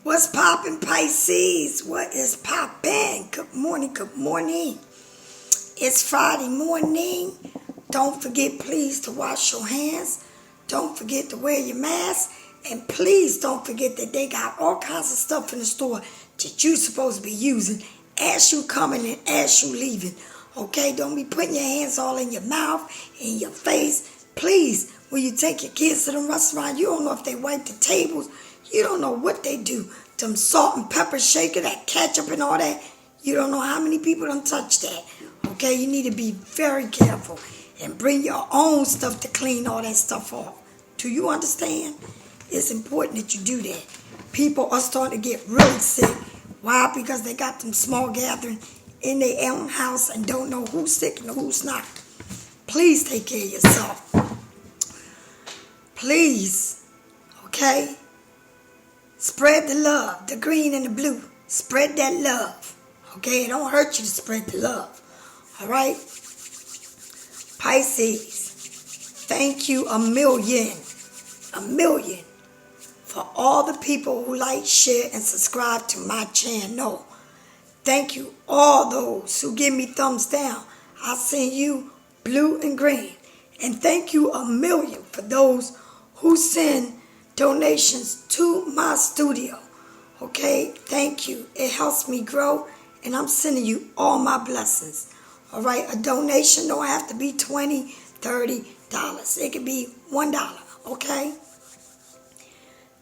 What's poppin', Pisces? What is poppin'? Good morning, good morning. It's Friday morning. Don't forget, please, to wash your hands. Don't forget to wear your mask. And please don't forget that they got all kinds of stuff in the store that you're supposed to be using as you coming and as you leaving. Okay? Don't be putting your hands all in your mouth, in your face. Please, when you take your kids to the restaurant, you don't know if they wipe the tables. You don't know what they do. Them salt and pepper shaker, that ketchup and all that. You don't know how many people done touch that. Okay? You need to be very careful and bring your own stuff to clean all that stuff off. Do you understand? It's important that you do that. People are starting to get really sick. Why? Because they got them small gathering in their own house and don't know who's sick and who's not. Please take care of yourself. Please. Okay? Spread the love, the green and the blue. Spread that love. Okay? It don't hurt you to spread the love. All right? Pisces, thank you a million for all the people who like, share, and subscribe to my channel. Thank you all those who give me thumbs down. I send you blue and green. And thank you a million for those who send donations to my studio. Okay, thank you. It helps me grow, and I'm sending you all my blessings. All right, a donation don't have to be $20, $30. It could be $1, okay?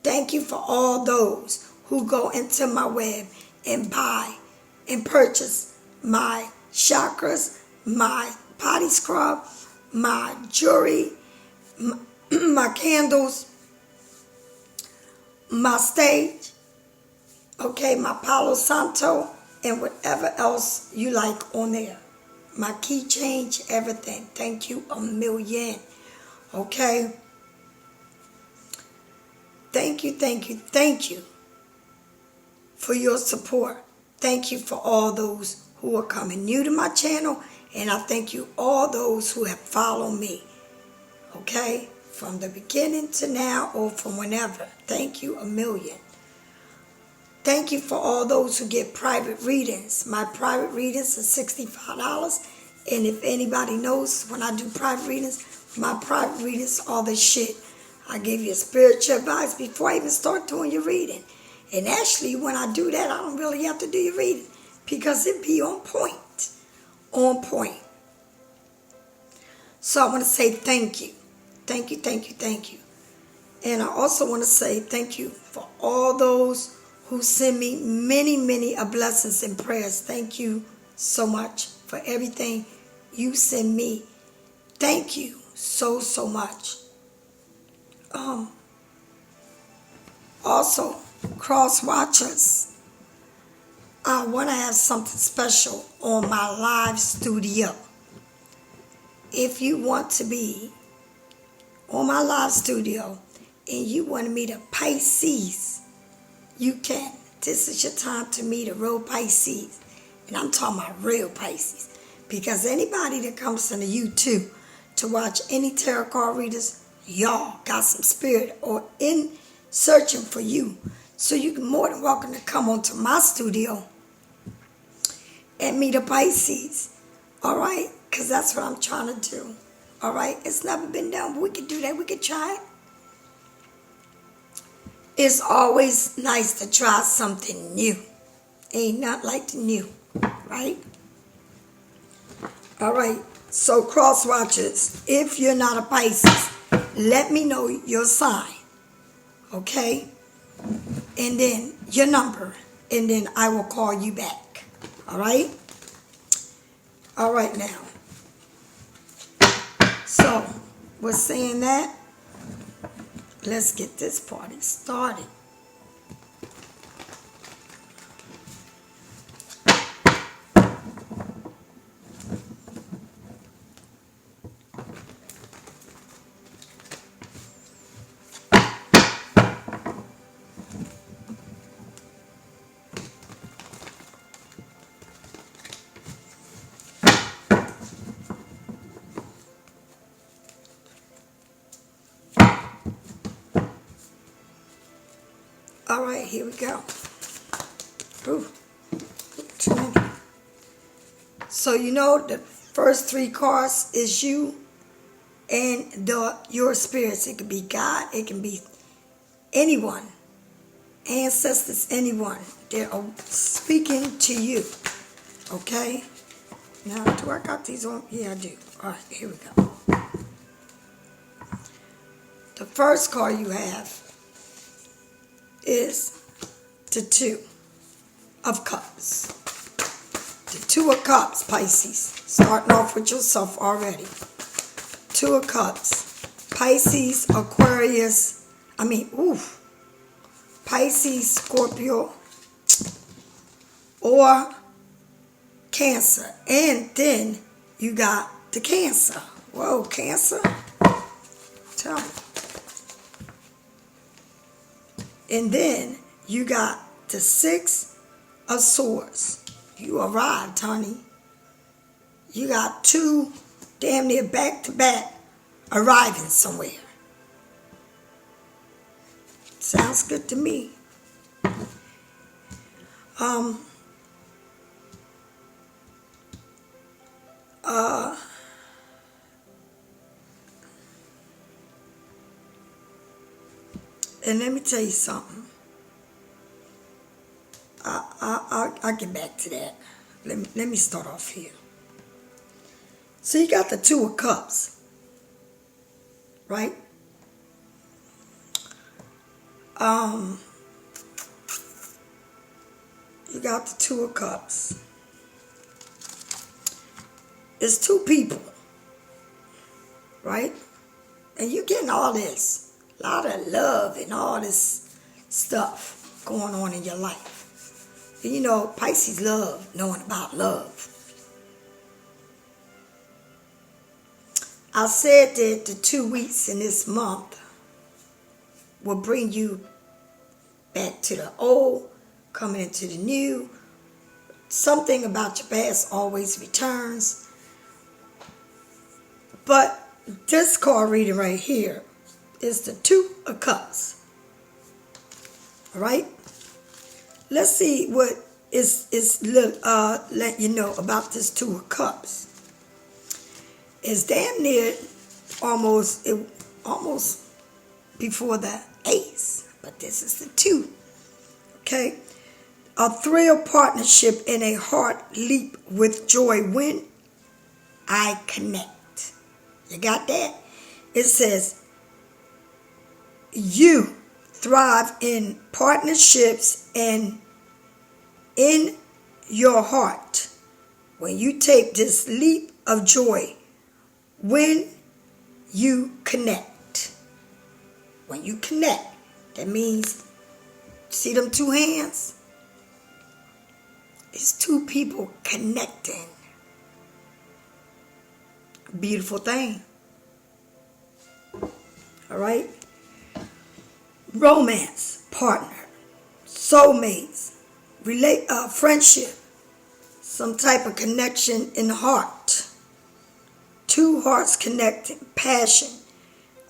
Thank you for all those who go into my web and buy and purchase my chakras, my body scrub, my jewelry, my candles, my stage, okay, my Palo Santo, and whatever else you like on there. My key change, everything. Thank you a million. Okay? Thank you for your support. Thank you for all those who are coming new to my channel. And I thank you all those who have followed me. Okay? From the beginning to now or from whenever. Thank you a million. Thank you for all those who get private readings. My private readings are $65. And if anybody knows, when I do private readings, my private readings are the shit. I give you spiritual advice before I even start doing your reading. And actually, when I do that, I don't really have to do your reading because it be on point. On point. So I want to say thank you. Thank you. And I also want to say thank you for all those who send me many blessings and prayers. Thank you so much for everything you send me. Thank you so much. Also, cross watchers, I want to have something special on my live studio. If you want to be on my live studio and you want to meet a Pisces, you can. This is your time to meet a real Pisces. And I'm talking about real Pisces. Because anybody that comes to the YouTube to watch any tarot card readers, y'all got some spirit or in searching for you. So you can more than welcome to come onto my studio and meet a Pisces. All right? Because that's what I'm trying to do. All right? It's never been done, but we could do that. We could try it. It's always nice to try something new. Ain't not like the new, right? All right. So cross watchers, if you're not a Pisces, let me know your sign. Okay? And then your number. And then I will call you back. All right? All right now. So, we're saying that. Let's get this party started. All right, here we go. Ooh, too many. So you know the first 3 cards is you and your spirits. It could be God, it can be anyone, ancestors, anyone. They are speaking to you. Okay? Now, do I got these on? Yeah, I do. All right, here we go. The first card you have is the 2 of Cups. The 2 of Cups, Pisces. Starting off with yourself already. 2 of Cups. Pisces, Aquarius. Pisces, Scorpio, or Cancer. And then you got the Cancer. Whoa, Cancer. Tell me. And then you got the 6 of Swords. You arrived, honey. You got 2 damn near back-to-back arriving somewhere. Sounds good to me. And let me tell you something. I'll get back to that. Let me start off here. So you got the 2 of Cups, right? You got the 2 of Cups. It's 2 people, right? And you getting all this. A lot of love and all this stuff going on in your life. And you know, Pisces love knowing about love. I said that the 2 weeks in this month will bring you back to the old, coming into the new. Something about your past always returns. But this card reading right here is the 2 of Cups. All right? Let's see what is letting you know about this 2 of Cups. It's damn near almost before the Ace, but this is the 2. Okay? A thrill partnership and a heart leap with joy when I connect. You got that? It says, you thrive in partnerships and in your heart when you take this leap of joy when you connect. When you connect, that means, see them 2 hands? It's 2 people connecting. Beautiful thing. All right? Romance, partner, soulmates, friendship, some type of connection in the heart. 2 hearts connecting, passion,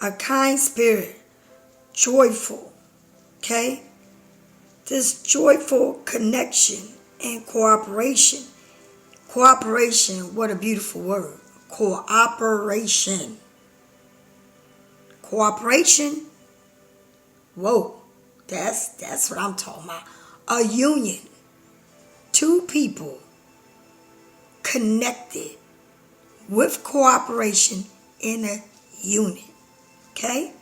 a kind spirit, joyful, okay? This joyful connection and cooperation. Cooperation, what a beautiful word. Cooperation. Cooperation. Whoa, that's what I'm talking about. A union. 2 people connected with cooperation in a unit. Okay?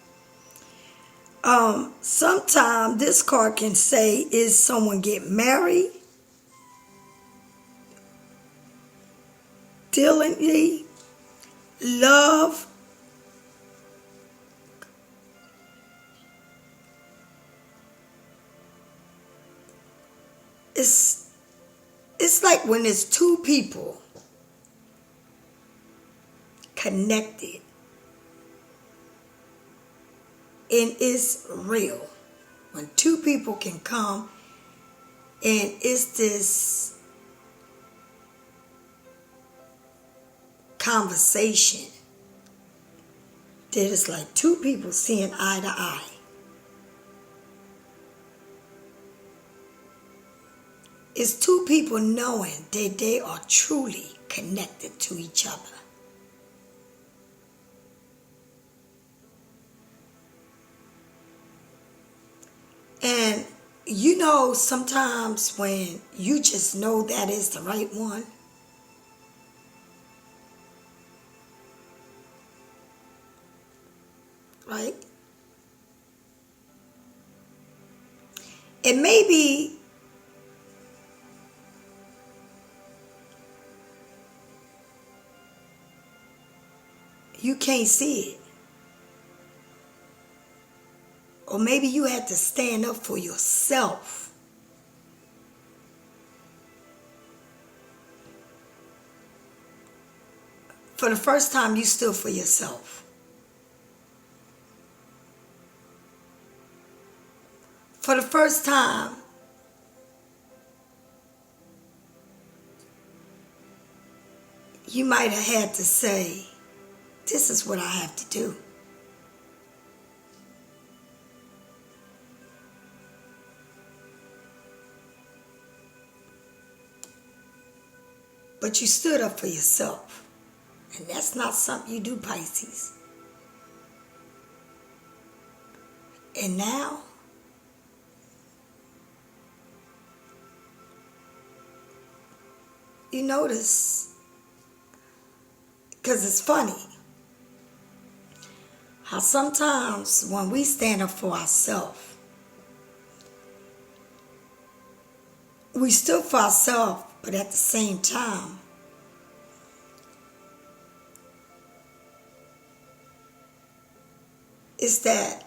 Sometimes this card can say, is someone get married? Diligently, love, it's like when there's 2 people connected and it's real. When 2 people can come and it's this conversation that is like 2 people seeing eye to eye. It's two people knowing that they are truly connected to each other. And you know, sometimes when you just know that is the right one, right? It may be you can't see it. Or maybe you had to stand up for yourself. For the first time, you stood for yourself. For the first time, you might have had to say, this is what I have to do. But you stood up for yourself. And that's not something you do, Pisces. And now, you notice, because it's funny, how sometimes when we stand up for ourselves, we stood for ourselves, but at the same time, it's that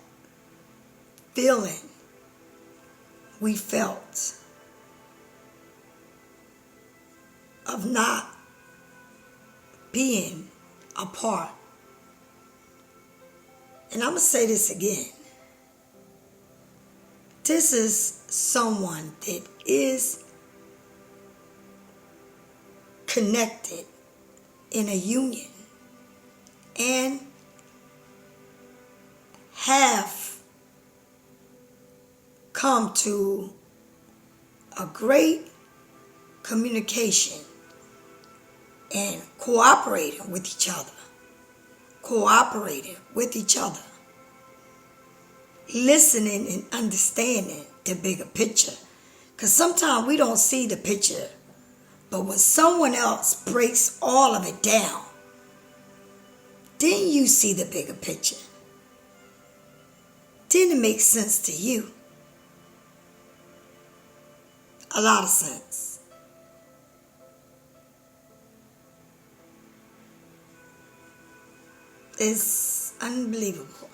feeling we felt of not being a part. And I'm going to say this again. This is someone that is connected in a union and have come to a great communication and cooperating with each other. Cooperating with each other. Listening and understanding the bigger picture. Because sometimes we don't see the picture. But when someone else breaks all of it down, then you see the bigger picture. Then it makes sense to you. A lot of sense. It's unbelievable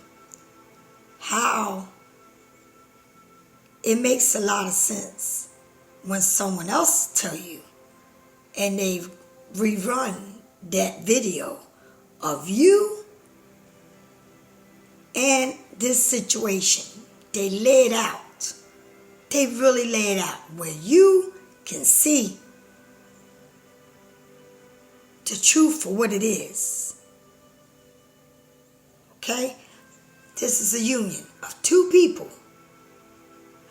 how it makes a lot of sense when someone else tell you and they rerun that video of you and this situation. They lay it out. They really lay it out where you can see the truth for what it is. Okay? This is a union of two people.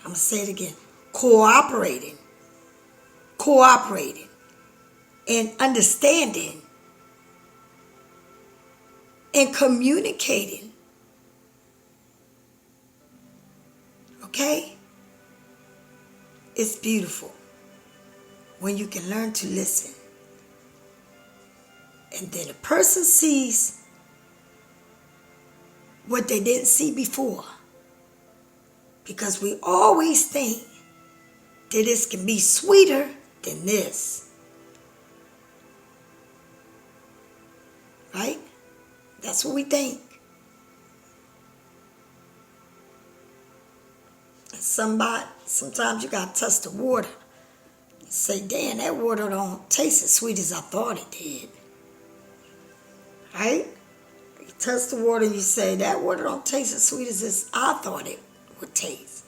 I'm going to say it again. Cooperating. And understanding. And communicating. Okay? It's beautiful when you can learn to listen. And then a person sees what they didn't see before. Because we always think that this can be sweeter than this. Right? That's what we think. And sometimes you gotta test the water. And say, damn, that water don't taste as sweet as I thought it did. Right? You test the water and you say, that water don't taste as sweet as I thought it would taste.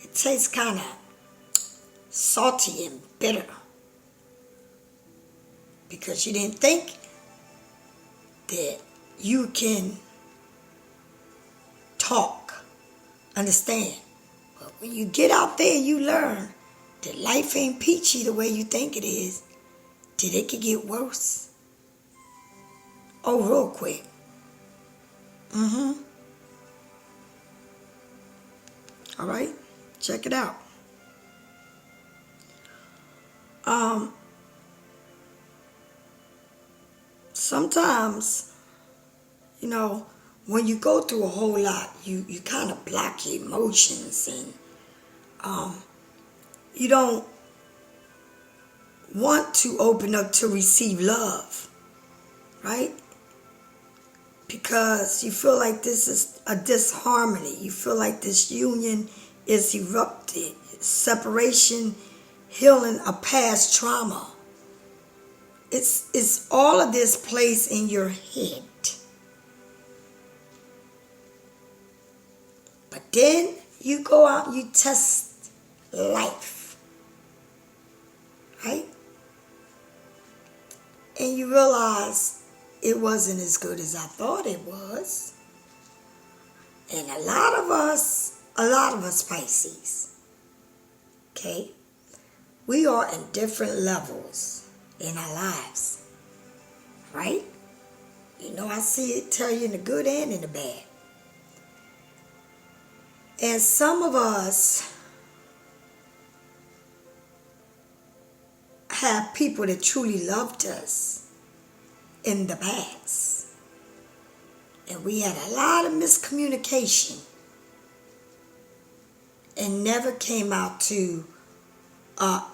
It tastes kind of salty and bitter. Because you didn't think that you can talk, understand. But when you get out there, you learn that life ain't peachy the way you think it is, that it could get worse. Oh, real quick. All right, check it out. Sometimes, you know, when you go through a whole lot, you kind of block your emotions, and you don't want to open up to receive love, right? Because you feel like this is a disharmony. You feel like this union is erupted. Separation, healing a past trauma. It's all of this plays in your head. But then you go out and you test life. Right? And you realize it wasn't as good as I thought it was. And a lot of us Pisces, okay, we are in different levels in our lives, right? You know, I see it tell you in the good and in the bad. And some of us have people that truly loved us in the past. And we had a lot of miscommunication and never came out to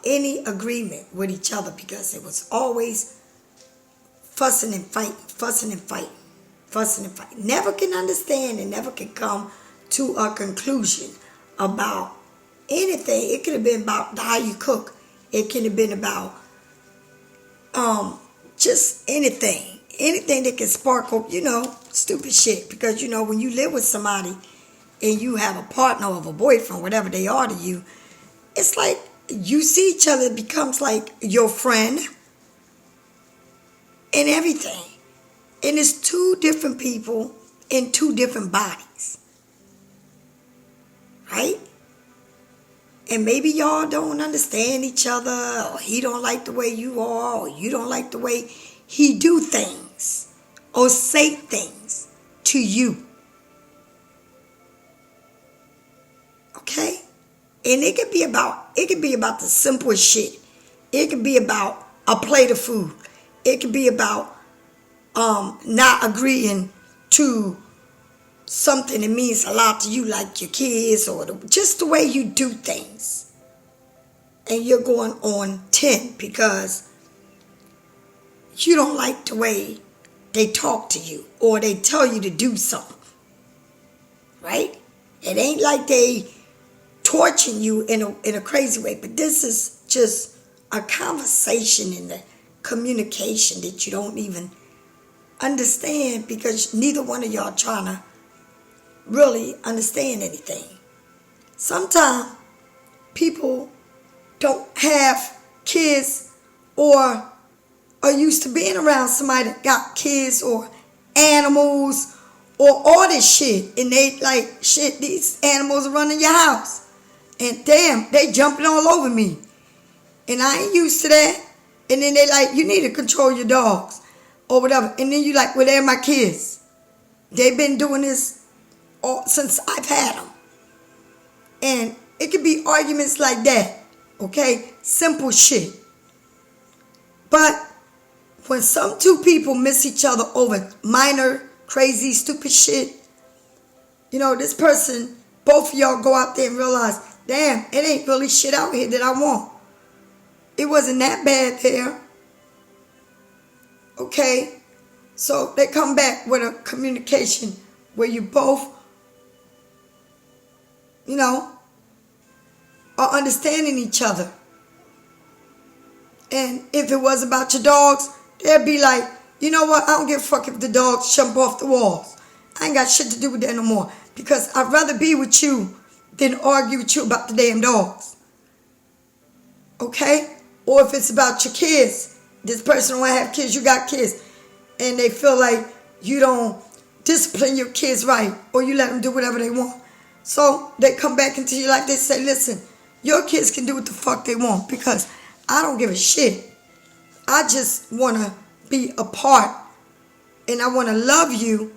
any agreement with each other, because it was always fussing and fighting, fussing and fighting, fussing and fighting. Never can understand and never can come to a conclusion about anything. It could have been about how you cook. It could have been about just anything that can sparkle, stupid shit. Because, when you live with somebody and you have a partner or a boyfriend, whatever they are to you, it's like you see each other, it becomes like your friend and everything. And it's two different people in two different bodies. Right? And maybe y'all don't understand each other, or he don't like the way you are, or you don't like the way he do things or say things to you. Okay? And it could be about the simplest shit. It could be about a plate of food. It could be about not agreeing to something that means a lot to you, like your kids, or just the way you do things. And you're going on 10 because you don't like the way they talk to you or they tell you to do something. Right? It ain't like they torturing you in a crazy way, but this is just a conversation in the communication that you don't even understand, because neither one of y'all trying to really understand anything. Sometimes people don't have kids or are used to being around somebody that got kids or animals or all this shit, and they like, shit, these animals are running your house. And damn, they jumping all over me. And I ain't used to that. And then they like, you need to control your dogs or whatever. And then you like, well, they're my kids. They've been doing this since I've had them. And it could be arguments like that. Okay? Simple shit. But when some two people miss each other over minor, crazy, stupid shit, this person, both of y'all go out there and realize, damn, it ain't really shit out here that I want. It wasn't that bad there. Okay? So they come back with a communication where you both, are understanding each other. And if it was about your dogs, they'd be like, you know what? I don't give a fuck if the dogs jump off the walls. I ain't got shit to do with that no more. Because I'd rather be with you than argue with you about the damn dogs. Okay? Or if it's about your kids. This person don't want to have kids, you got kids. And they feel like you don't discipline your kids right, or you let them do whatever they want. So they come back into your life, they say, listen, Your kids can do what the fuck they want because I don't give a shit. I just want to be a part, and I want to love you,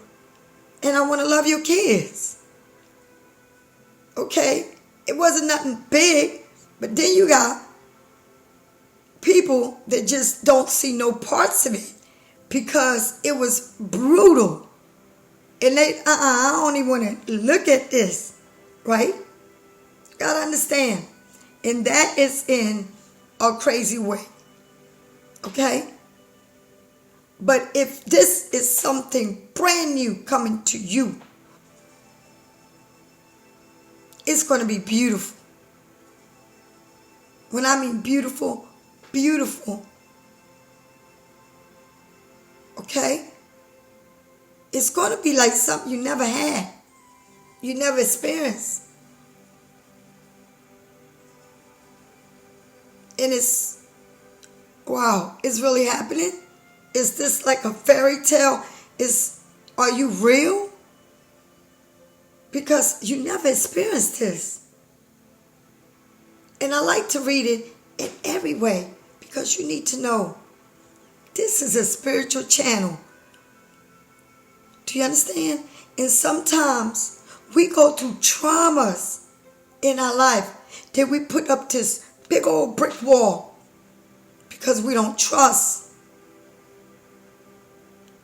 and I want to love your kids. Okay? It wasn't nothing big, but then you got people that just don't see no parts of it because it was brutal. And they, I don't even want to look at this, right? You gotta understand. And that is in a crazy way. Okay? But if this is something brand new coming to you, it's going to be beautiful. When I mean beautiful, beautiful. Okay? It's going to be like something you never had. You never experienced. And it's, wow, it's really happening? Is this like a fairy tale? Are you real? Because you never experienced this. And I like to read it in every way because you need to know this is a spiritual channel. Do you understand? And sometimes we go through traumas in our life that we put up this big old brick wall because we don't trust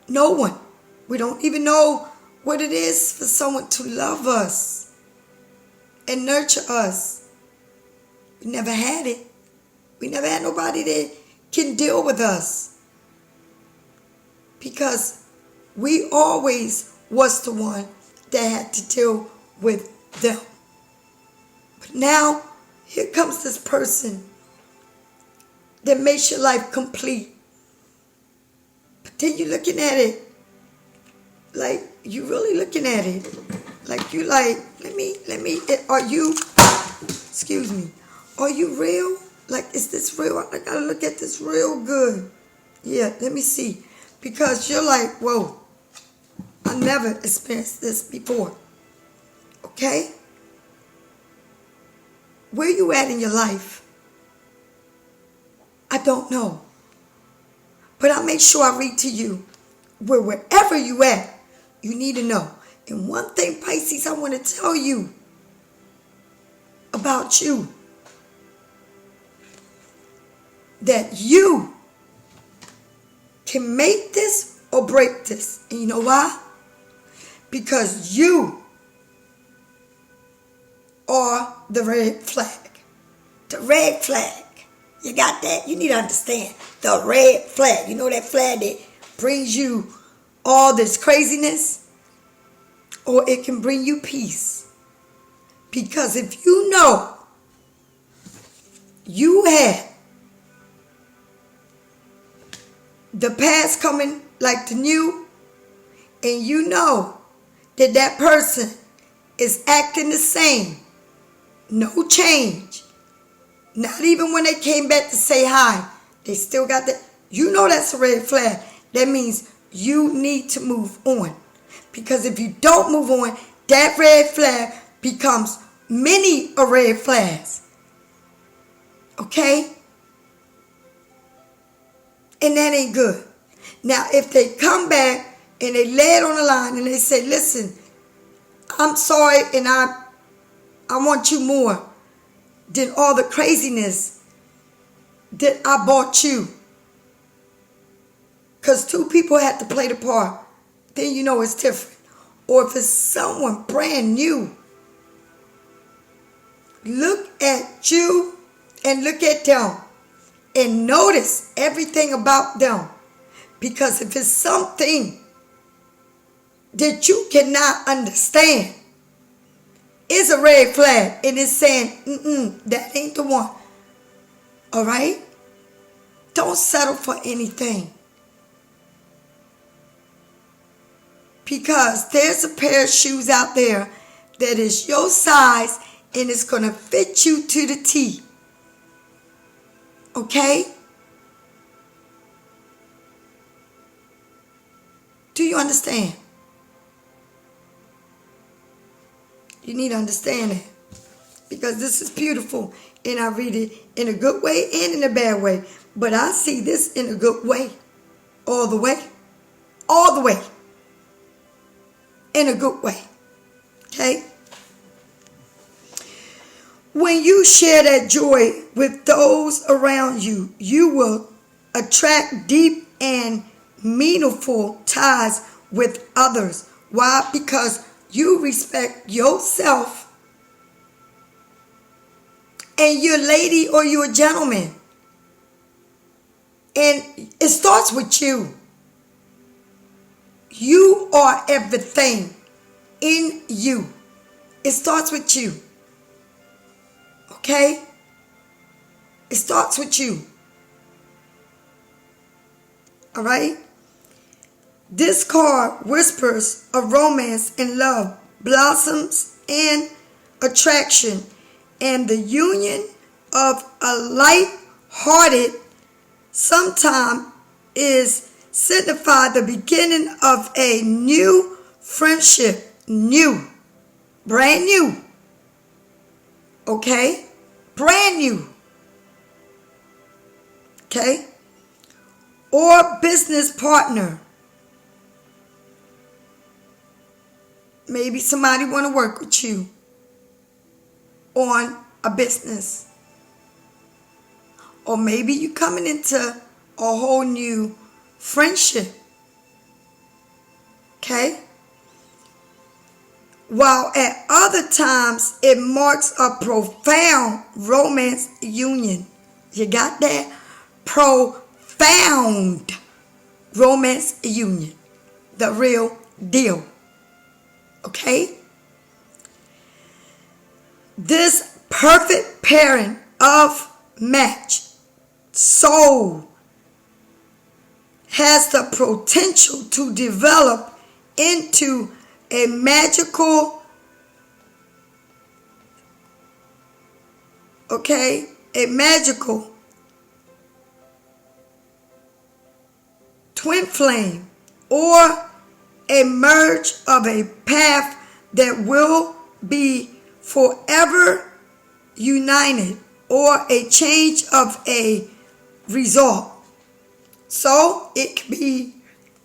no one. We don't even know what it is for someone to love us and nurture us. We never had it. We never had nobody that can deal with us because we always was the one that had to deal with them. But now, here comes this person that makes your life complete. But then you're looking at it like you really looking at it. Like you like, are you real? Like, is this real? I gotta look at this real good. Yeah, let me see. Because you're like, whoa, I never experienced this before. Okay? Where you at in your life? I don't know. But I make sure I read to you wherever you at, you need to know. And one thing, Pisces, I want to tell you about you. That you can make this or break this. And you know why? Because you are the red flag. The red flag. You got that? You need to understand. The red flag. You know that flag that brings you all this craziness? Or it can bring you peace. Because if you know you had the past coming like the new, and you know that that person is acting the same, no change, not even when they came back to say hi, they still got that, you know that's a red flag. That means you need to move on. Because if you don't move on, that red flag becomes many a red flags. Okay? And that ain't good. Now, if they come back and they lay it on the line and they say, listen, I'm sorry and I want you more than all the craziness that I bought you. Because two people had to play the part. Then you know it's different. Or if it's someone brand new, look at you and look at them. And notice everything about them. Because if it's something that you cannot understand, it's a red flag. And it's saying, that ain't the one. All right? Don't settle for anything. Because there's a pair of shoes out there that is your size and it's going to fit you to the T. Okay? Do you understand? You need to understand it. because this is beautiful, and I read it in a good way and in a bad way. But I see this in a good way. All the way. All the way. In a good way. Okay? When you share that joy with those around you, you will attract deep and meaningful ties with others. Why? Because you respect yourself, and you're a lady or you're a gentleman. And it starts with you. You are everything in you. It starts with you. Okay? It starts with you. All right? This card whispers of romance and love, blossoms and attraction, and the union of a light-hearted sometime is signify the beginning of a new friendship. New. Brand new. Okay? Brand new. Okay? Or business partner. Maybe somebody want to work with you on a business. Or maybe you coming into a whole new friendship. Okay? While at other times it marks a profound romance union. You got that? Profound romance union. The real deal. Okay? This perfect pairing of match soul has the potential to develop into a magical, a magical twin flame, or a merge of a path that will be forever united, or a change of a result. So it could be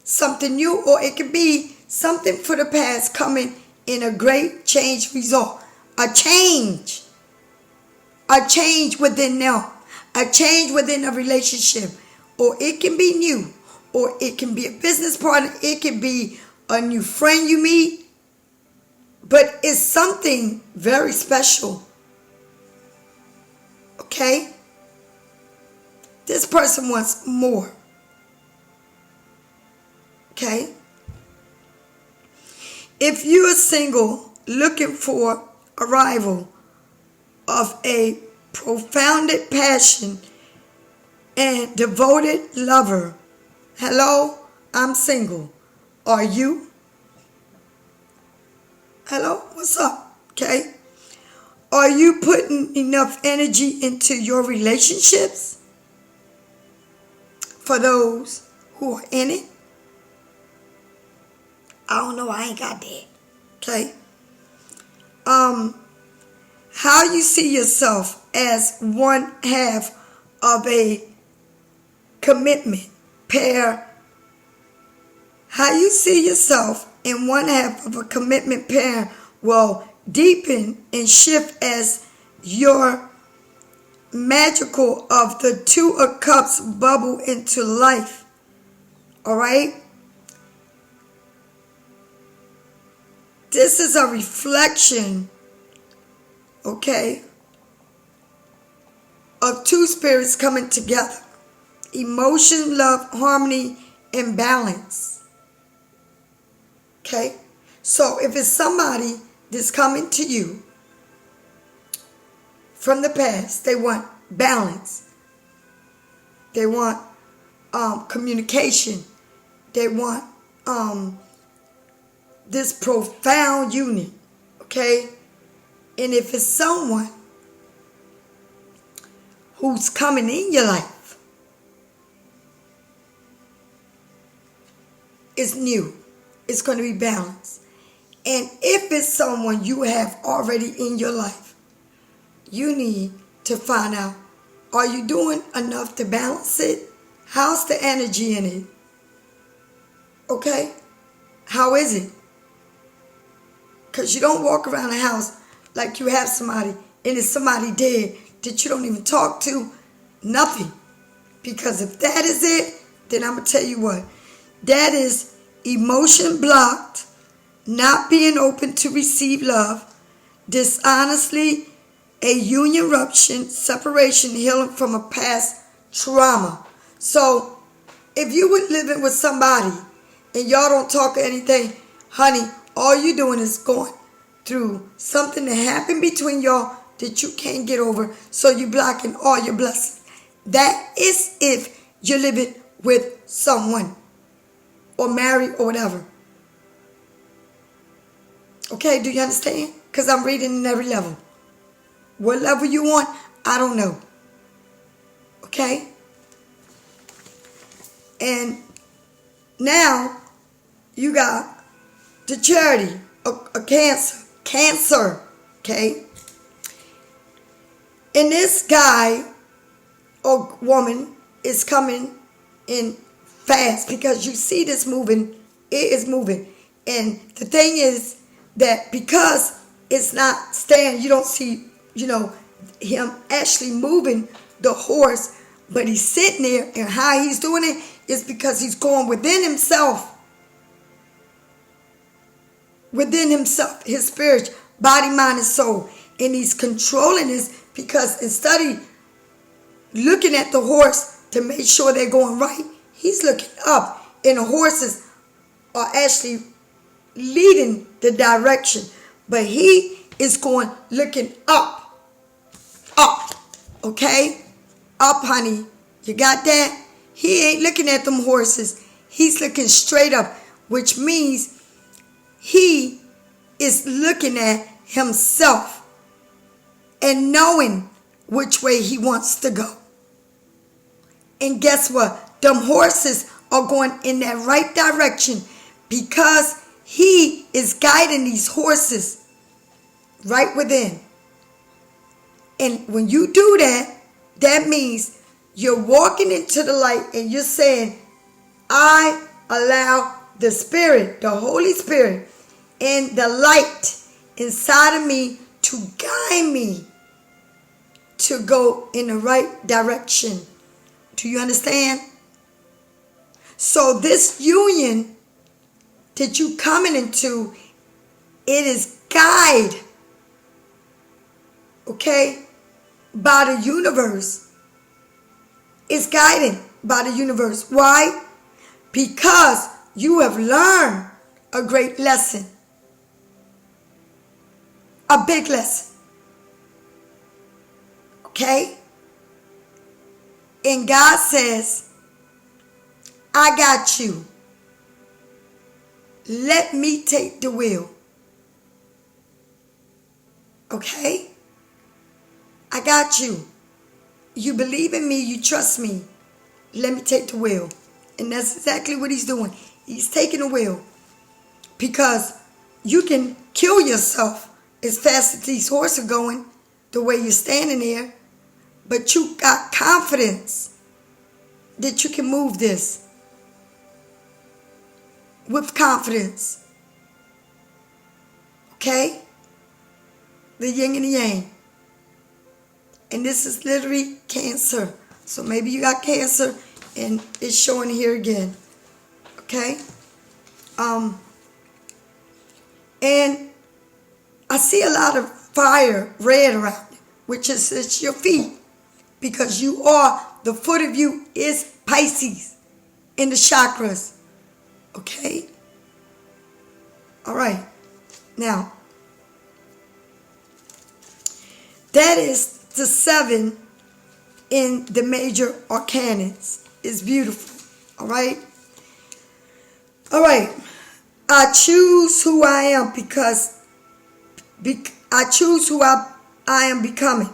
something new, or it could be something for the past coming in a great change result. A change within them, a change within a relationship, or it can be new, or it can be a business partner, it can be a new friend you meet, but it's something very special. Okay? This person wants more. Okay? If you are single looking for arrival of a profound passion and devoted lover, hello, I'm single. Are you? Hello, what's up? Okay? Are you putting enough energy into your relationships? For those who are in it? I don't know, I ain't got that. Okay? How you see yourself as one half of a commitment pair. How you see yourself in one half of a commitment pair will deepen and shift as your magical of the Two of Cups bubble into life. Alright? This is a reflection, okay, of two spirits coming together. Emotion, love, harmony, and balance. Okay? So if it's somebody that's coming to you from the past, they want balance. They want communication. They want this profound union. Okay? And if it's someone who's coming in your life, it's new. It's going to be balanced. And if it's someone you have already in your life, you need to find out, are you doing enough to balance it? How's the energy in it? Okay? How is it? Because you don't walk around the house like you have somebody and it's somebody dead that you don't even talk to. Nothing. Because if that is it, then I'm going to tell you what. That is emotion blocked, not being open to receive love, dishonestly, a union rupture, separation, healing from a past trauma. So if you were living with somebody and y'all don't talk or anything, honey, all you doing is going through something that happened between y'all that you can't get over, so you blocking all your blessings. That is if you're living with someone or married or whatever. Okay, do you understand? Because I'm reading in every level. What level you want, I don't know. Okay? And now you got the charity, a cancer. Cancer, okay? And this guy or woman is coming in fast because you see this moving. It is moving. And the thing is that because it's not staying, you don't see, him actually moving the horse, but he's sitting there, and how he's doing it is because he's going within himself. Within himself, his spirit, body, mind, and soul. And he's controlling this because instead of looking at the horse to make sure they're going right, he's looking up. And the horses are actually leading the direction. But he is going looking up. Up. Okay? Up, honey. You got that? He ain't looking at them horses. He's looking straight up, which means he is looking at himself and knowing which way he wants to go. And guess what? Them horses are going in that right direction because he is guiding these horses right within. And when you do that, that means you're walking into the light and you're saying, I allow the Spirit, the Holy Spirit, and the light inside of me to guide me to go in the right direction. Do you understand? So this union that you coming into, it is guided, okay, by the universe. It's guided by the universe. Why? Because you have learned a great lesson. A big lesson. Okay? And God says, I got you. Let me take the wheel. Okay? I got you. You believe in me, you trust me. Let me take the wheel. And that's exactly what he's doing. He's taking the wheel. Because you can kill yourself as fast as these horses are going, the way you're standing there. But you got confidence that you can move this. With confidence. Okay? The yin and the yang. And this is literally Cancer. So maybe you got Cancer and it's showing here again. Okay? And I see a lot of fire red around it, which is it's your feet. Because you are, the foot of you is Pisces in the chakras. Okay? All right. Now, that is the 7 in the major arcanas. It's beautiful. All right? All right. I choose who I am because I choose who I am becoming.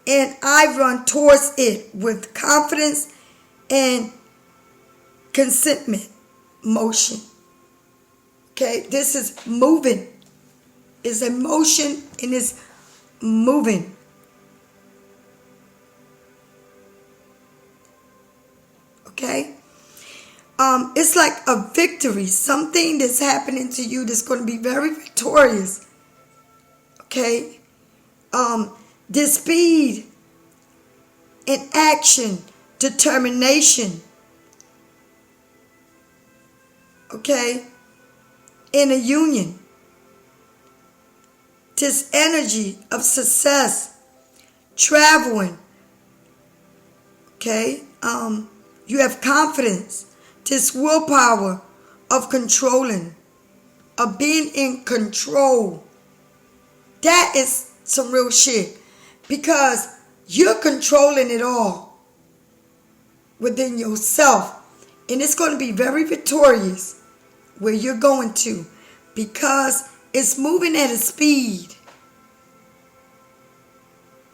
And I run towards it with confidence and consentment. Motion. Okay, this is moving. It's a motion and it's moving. okay? It's like a victory, something that's happening to you that's going to be very victorious, okay? This speed in action, determination, okay, in a union. This energy of success, traveling, okay, you have confidence, this willpower of controlling, of being in control. That is some real shit, because you're controlling it all within yourself, and it's going to be very victorious where you're going to, because it's moving at a speed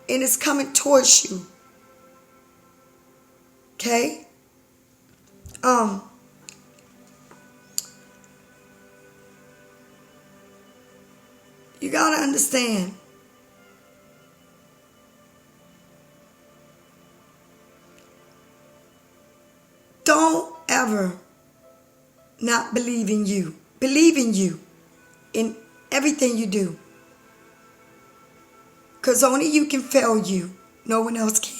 and it's coming towards you. Okay? You gotta understand. Don't ever not believe in you. Believe in you in everything you do. Because only you can fail you. No one else can.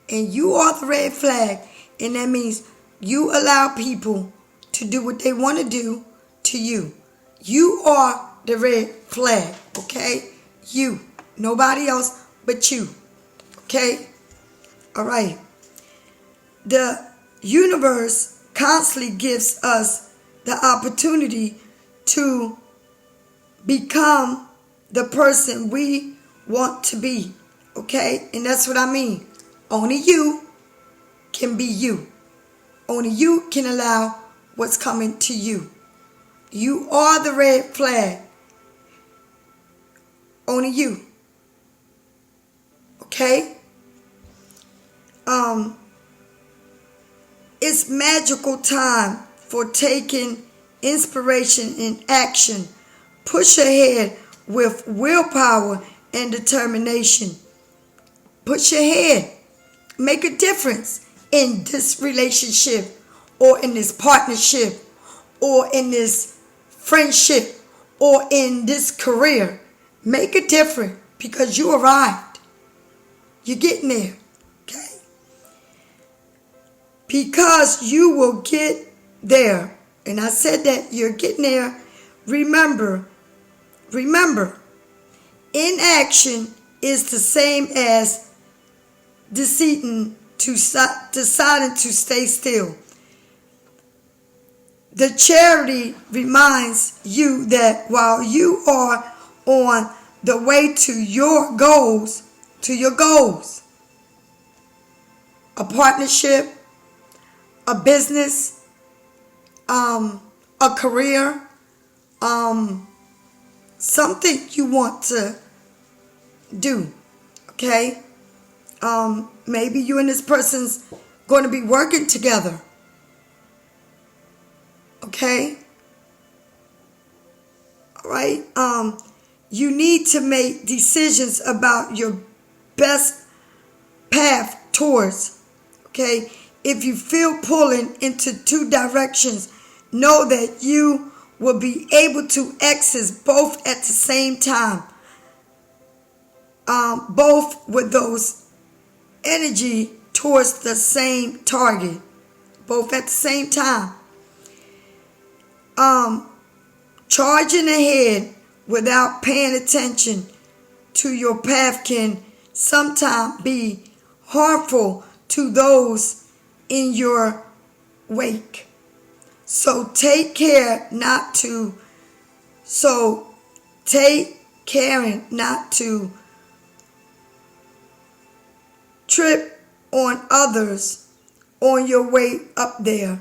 And you are the red flag. And that means you allow people to do what they want to do to you. You are the red flag. Okay? You. Nobody else but you. Okay? All right. The universe constantly gives us the opportunity to become the person we want to be. Okay? And that's what I mean. Only you can be you. Only you can allow what's coming to you. You are the red flag. Only you. Okay? It's magical time for taking inspiration and action. Push ahead with willpower and determination. Push ahead. Make a difference in this relationship, or in this partnership, or in this friendship, or in this career. Make a difference, because you arrived. You're getting there. Okay? Because you will get there. And I said that you're getting there. Remember, inaction is the same as deciding to stay still. The charity reminds you that while you are on the way to your goals, a partnership, a business, a career, something you want to do, okay? Maybe you and this person's going to be working together, okay? All right? You need to make decisions about your best path towards, okay? If you feel pulling into two directions, know that you will be able to access both at the same time. Both with those energy towards the same target. Both at the same time. Charging ahead without paying attention to your path can sometimes be harmful to those in your wake. So take care not to trip on others on your way up there,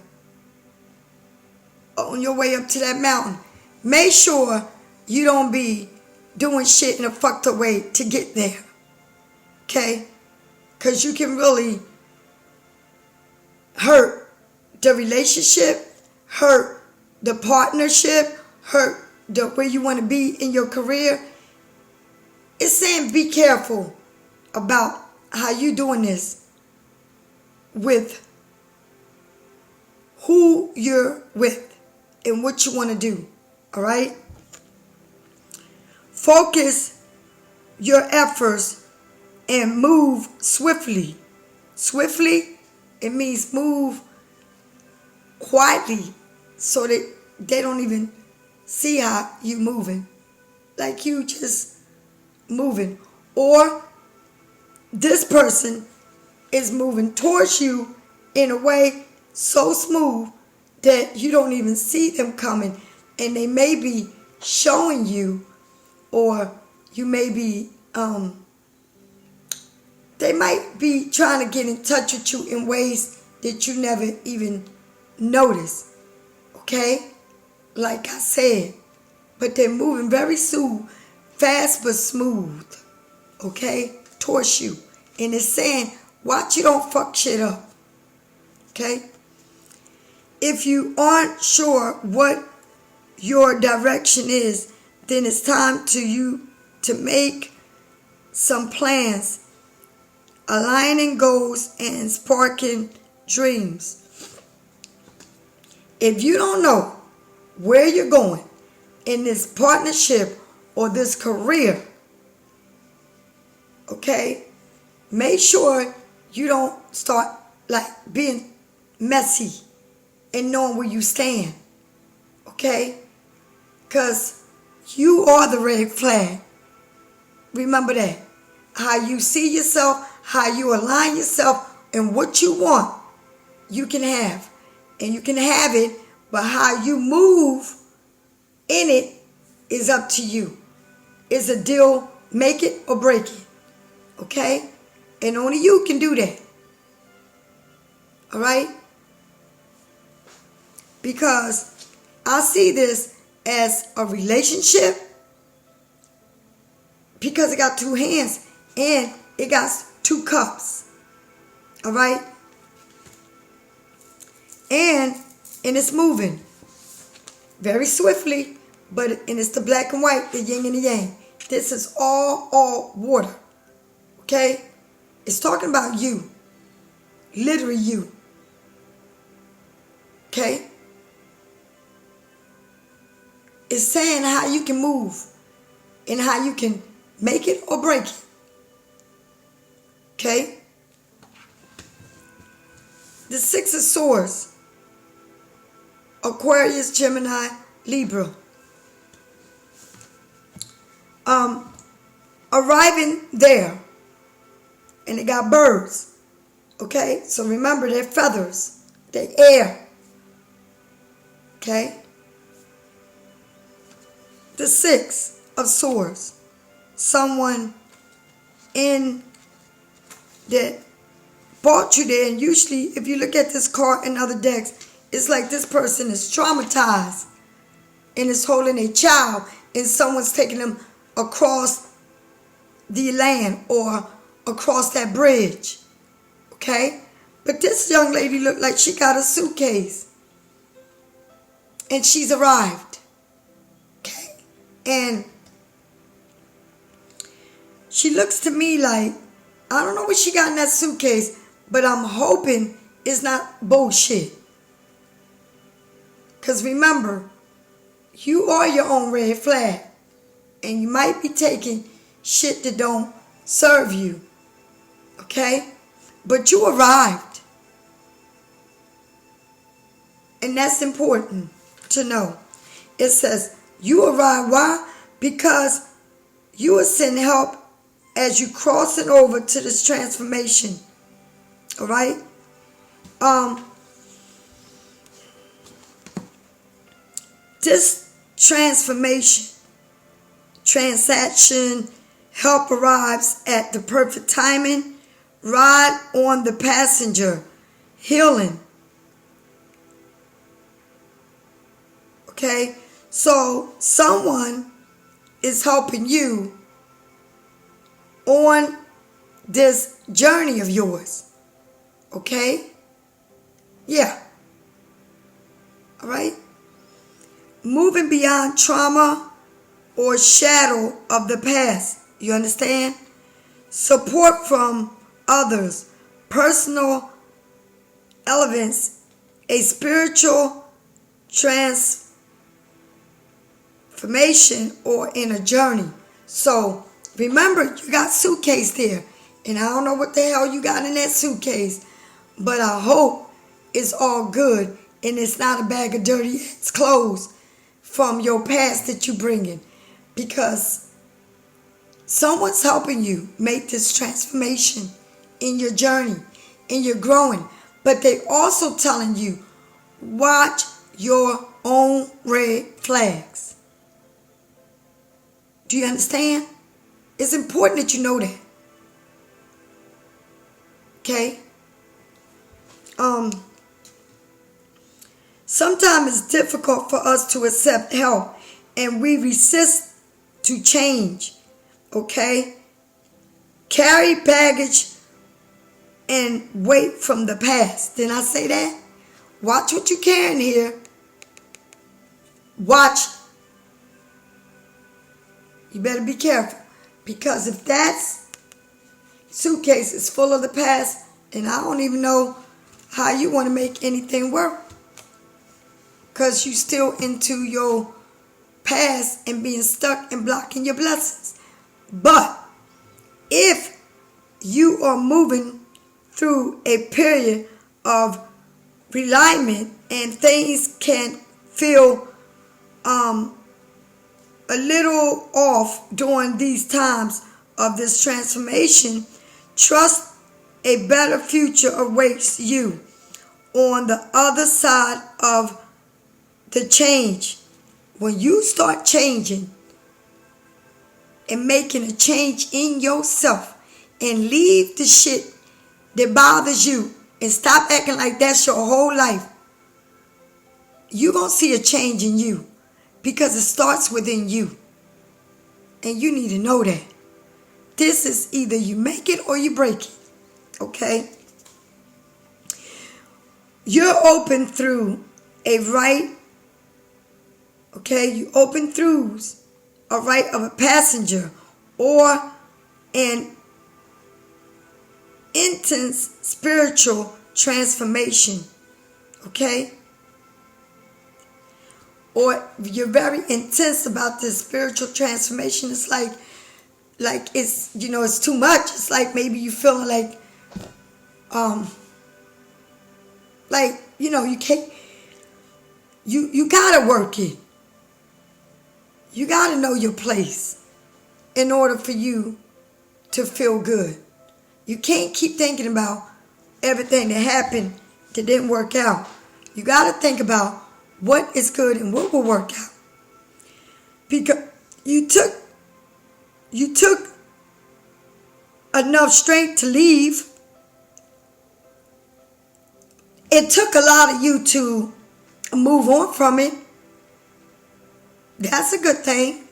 on your way up to that mountain. Make sure you don't be doing shit in a fucked up way to get there. Okay? Because you can really hurt the relationship, hurt the partnership, hurt the way you want to be in your career. It's saying be careful about how you doing this with who you're with and what you want to do. All right? Focus your efforts and move swiftly. Swiftly, it means move quietly so that they don't even see how you moving. Like you just moving. Or this person is moving towards you in a way so smooth that you don't even see them coming, and they may be showing you, or you may be they might be trying to get in touch with you in ways that you never even noticed. Okay? Like I said, but they're moving very smooth, fast but smooth. Okay? Towards you. And it's saying, watch you don't fuck shit up. Okay? If you aren't sure what your direction is, then it's time to you to make some plans, aligning goals and sparking dreams. If you don't know where you're going in this partnership or this career, okay, make sure you don't start like being messy and knowing where you stand. Okay? Because you are the red flag. Remember that. How you see yourself, how you align yourself, and what you want, you can have. And you can have it, but how you move in it is up to you. It's a deal, make it or break it. Okay? And only you can do that. Alright? Because I see this as a relationship, because it got two hands and it got two cups. Alright? And it's moving very swiftly, and it's the black and white, the yin and the yang. This is all water. Okay? It's talking about you. Literally you. Okay? It's saying how you can move and how you can make it or break it. Okay? The Six of Swords. Aquarius, Gemini, Libra. Arriving there. And it got birds. Okay? So remember, they're feathers. They're air. Okay? The Six of Swords. Someone in that brought you there. And usually, if you look at this card in other decks, it's like this person is traumatized and is holding a child, and someone's taking them across the land or across that bridge. Okay? But this young lady looked like she got a suitcase. And she's arrived. Okay? And she looks to me like, I don't know what she got in that suitcase, but I'm hoping it's not bullshit. Because remember, you are your own red flag. And you might be taking shit that don't serve you. Okay? But you arrived. And that's important to know. It says, you arrived. Why? Because you are sending help as you crossing over to this transformation. Alright? This transformation, transaction, help arrives at the perfect timing. Ride on the passenger. Healing. Okay? So, someone is helping you on this journey of yours. Okay? Yeah. Alright? Moving beyond trauma or shadow of the past. You understand? Support from others. Personal elements a spiritual transformation or in a journey. So remember, you got suitcase there. And I don't know what the hell you got in that suitcase. But I hope it's all good and it's not a bag of dirty ass clothes from your past that you bringing. Because someone's helping you make this transformation in your journey, and you're growing. But they also telling you, watch your own red flags. Do you understand? It's important that you know that. Okay? Sometimes it's difficult for us to accept help, and we resist to change. Okay? Carry baggage and weight from the past. Didn't I say that? Watch what you're carrying here. Watch. You better be careful. Because if that suitcase is full of the past, and I don't even know how you want to make anything work. Because you still into your past and being stuck and blocking your blessings. But if you are moving through a period of realignment and things can feel a little off during these times of this transformation, trust a better future awaits you on the other side of the change. When you start changing and making a change in yourself and leave the shit that bothers you and stop acting like that's your whole life, you're going to see a change in you, because it starts within you. And you need to know that. This is either you make it or you break it. Okay? You're open through a right. Okay? You open through a right of a passenger or an intense spiritual transformation. Okay? Or you're very intense about this spiritual transformation. It's like it's, it's too much. It's like maybe you feeling like, you can't, you gotta work it. You gotta know your place in order for you to feel good. You can't keep thinking about everything that happened that didn't work out. You gotta think about what is good and what will work out. Because you took enough strength to leave. It took a lot of you to move on from it. That's a good thing.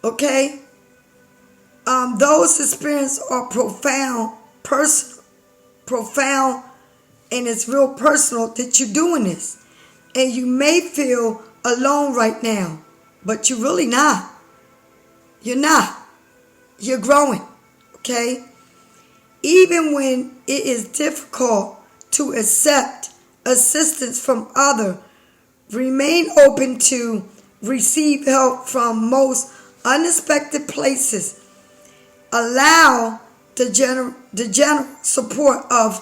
Okay? Those experiences are profound, and it's real personal that you're doing this. And you may feel alone right now, but you're really not. You're not. You're growing. Okay? Even when it is difficult to accept assistance from others, remain open to receive help from most unexpected places. Allow the general support of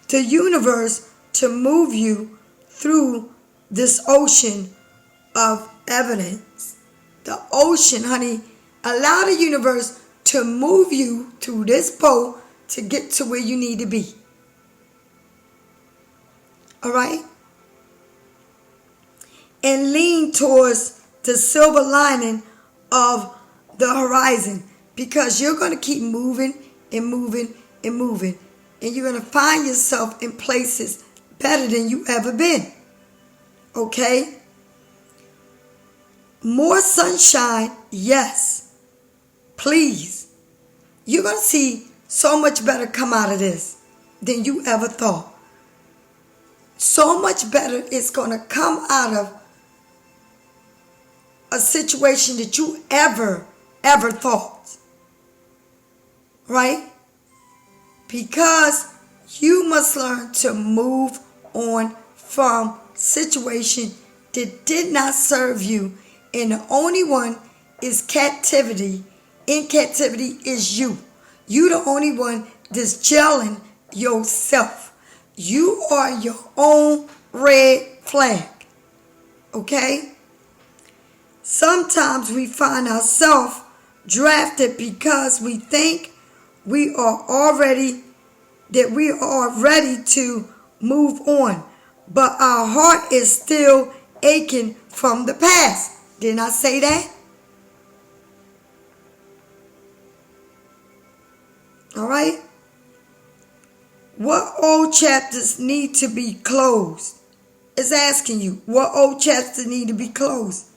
the universe to move you through this ocean of evidence. The ocean, honey. Allow the universe to move you through this boat to get to where you need to be. All right? And lean towards the silver lining of the horizon, because you're going to keep moving and moving and moving. And you're going to find yourself in places better than you ever been. Okay? More sunshine, yes. Please. You're going to see so much better come out of this than you ever thought. So much better is going to come out of a situation that you ever thought. Right? Because You must learn to move on from situation that did not serve you, and the only one is captivity. In captivity is you. You the only one that's gelling yourself. You are your own red flag. Okay? Sometimes we find ourselves drafted because we think we are ready to move on. But our heart is still aching from the past. Didn't I say that? All right? What old chapters need to be closed? It's asking you, what old chapters need to be closed?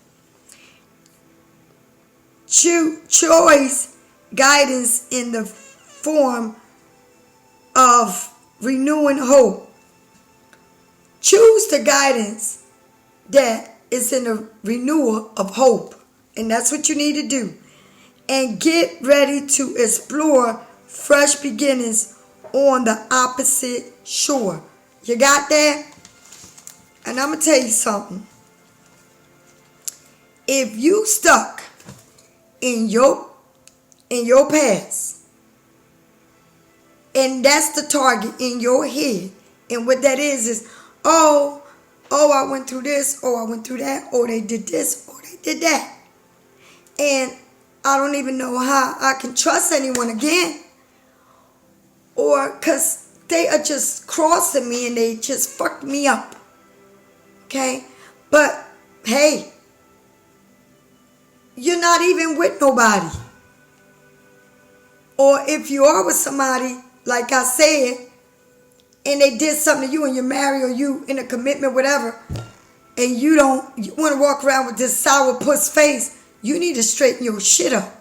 Choice guidance in the form of renewing hope. Choose the guidance that is in the renewal of hope. And that's what you need to do. And get ready to explore fresh beginnings on the opposite shore. You got that? And I'm going to tell you something. If you stuck in your past, and that's the target in your head, and what that is, oh, I went through this, oh, I went through that, oh, they did this, oh, they did that. And I don't even know how I can trust anyone again. Or because they are just crossing me and they just fucked me up. Okay? But, hey, you're not even with nobody. Or if you are with somebody, like I said, and they did something to you and you're married or you in a commitment, whatever, and you want to walk around with this sour puss face, you need to straighten your shit up.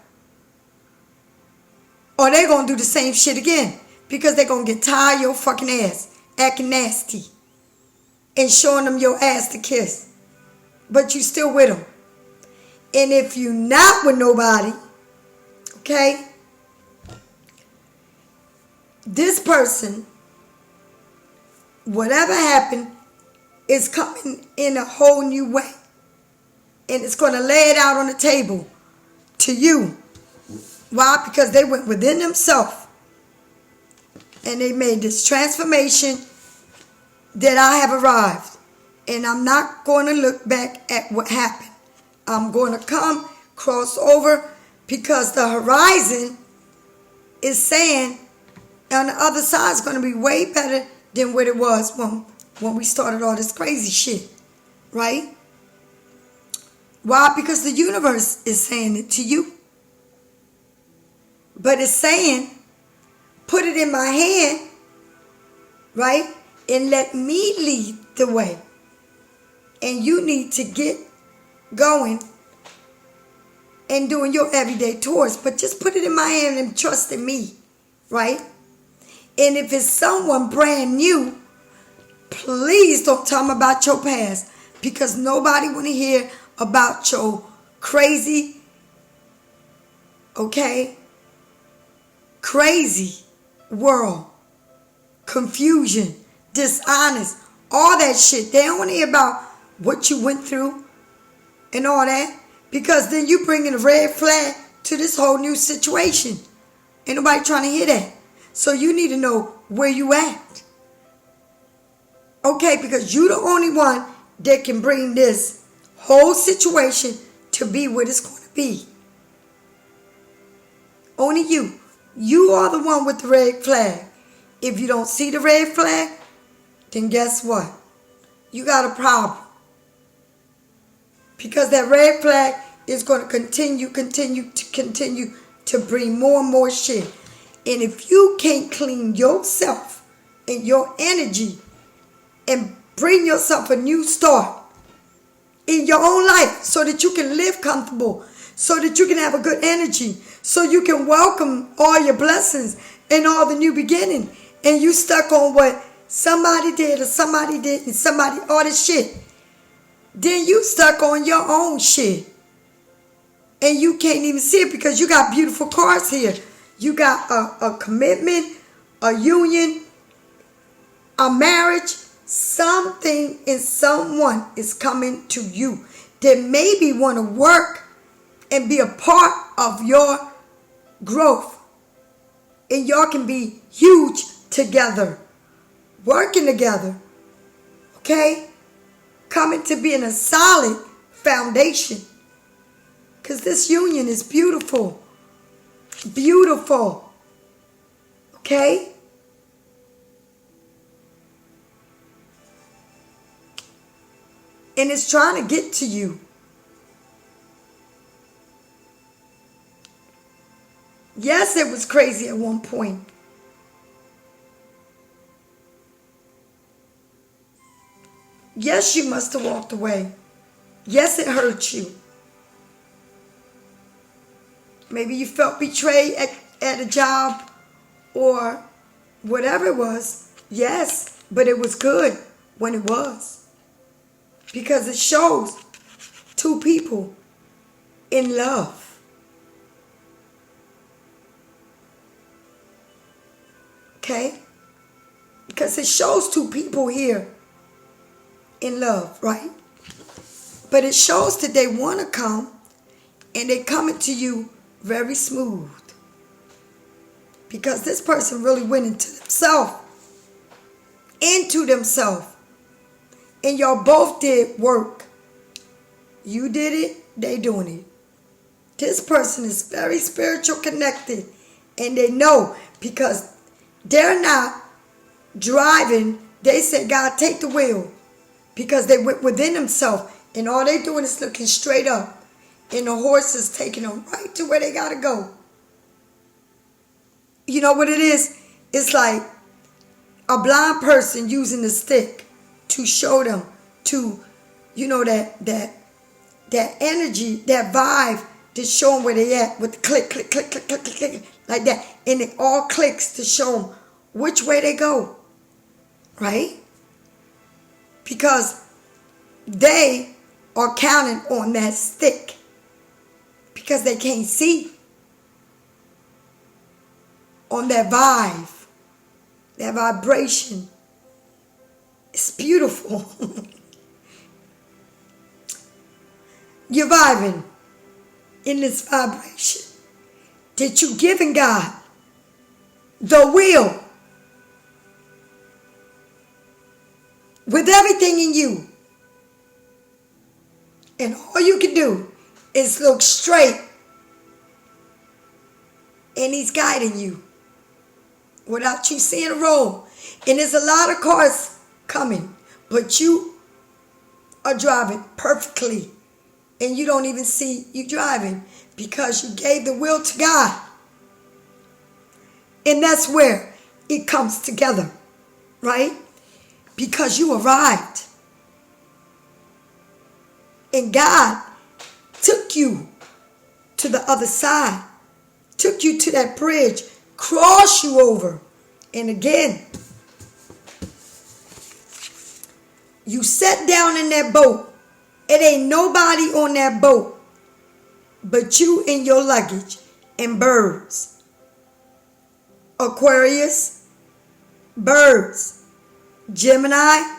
Or they're going to do the same shit again. Because they're going to get tired of your fucking ass acting nasty and showing them your ass to kiss. But you still with them. And if you're not with nobody, okay, this person, whatever happened, is coming in a whole new way. And it's going to lay it out on the table to you. Why? Because they went within themselves. And they made this transformation that I have arrived. And I'm not going to look back at what happened. I'm going to cross over, because the horizon is saying on the other side is going to be way better than what it was when we started all this crazy shit. Right? Why? Because the universe is saying it to you. But it's saying, put it in my hand, right? And let me lead the way. And you need to get going and doing your everyday chores. But just put it in my hand and trust in me, right? And if it's someone brand new, please don't tell them about your past. Because nobody want to hear about your crazy, okay, crazy world, confusion, dishonest, all that shit. They don't want to hear about what you went through and all that, because then you bring in a red flag to this whole new situation. Ain't nobody trying to hear that. So you need to know where you at. Okay, because you the only one that can bring this whole situation to be what it's going to be. Only you. You are the one with the red flag. If you don't see the red flag, then guess what? You got a problem. Because that red flag is going to continue to bring more and more shit. And if you can't clean yourself and your energy and bring yourself a new start in your own life so that you can live comfortable, so that you can have a good energy, so you can welcome all your blessings and all the new beginning, and you stuck on what somebody did or somebody did and somebody, all this shit, then you stuck on your own shit. And you can't even see it because you got beautiful cards here. You got a commitment, a union, a marriage, something and someone is coming to you that maybe want to work and be a part of your growth. And y'all can be huge together, working together, okay? Coming to be in a solid foundation. Because this union is beautiful. Beautiful. Okay? And it's trying to get to you. Yes, it was crazy at one point. Yes, you must have walked away. Yes, it hurt you. Maybe you felt betrayed at a job or whatever it was. Yes, but it was good when it was. Because it shows two people in love. Okay? Because it shows two people here in love, right? But it shows that they want to come and they coming to you very smooth. Because this person really went into themselves. And y'all both did work. You did it, they doing it. This person is very spiritual connected. And they know because they're not driving. They said, God, take the wheel. Because they went within themselves. And all they doing is looking straight up. And the horse is taking them right to where they got to go. You know what it is? It's like a blind person using the stick to show them to, you know, that energy, that vibe to show them where they at with the click, click, click, click, click, click, click, like that. And it all clicks to show them which way they go. Right? Because they are counting on that stick. Because they can't see. On that vibe. That vibration. It's beautiful. You're vibing in this vibration. That you giving God the will. With everything in you. And all you can do is look straight. And he's guiding you. Without you seeing a road. And there's a lot of cars coming. But you are driving perfectly. And you don't even see you driving. Because you gave the will to God. And that's where it comes together. Right? Because you arrived. And God took you to the other side. Took you to that bridge. Crossed you over. And again, you sat down in that boat. It ain't nobody on that boat but you and your luggage and birds. Aquarius, birds. Gemini,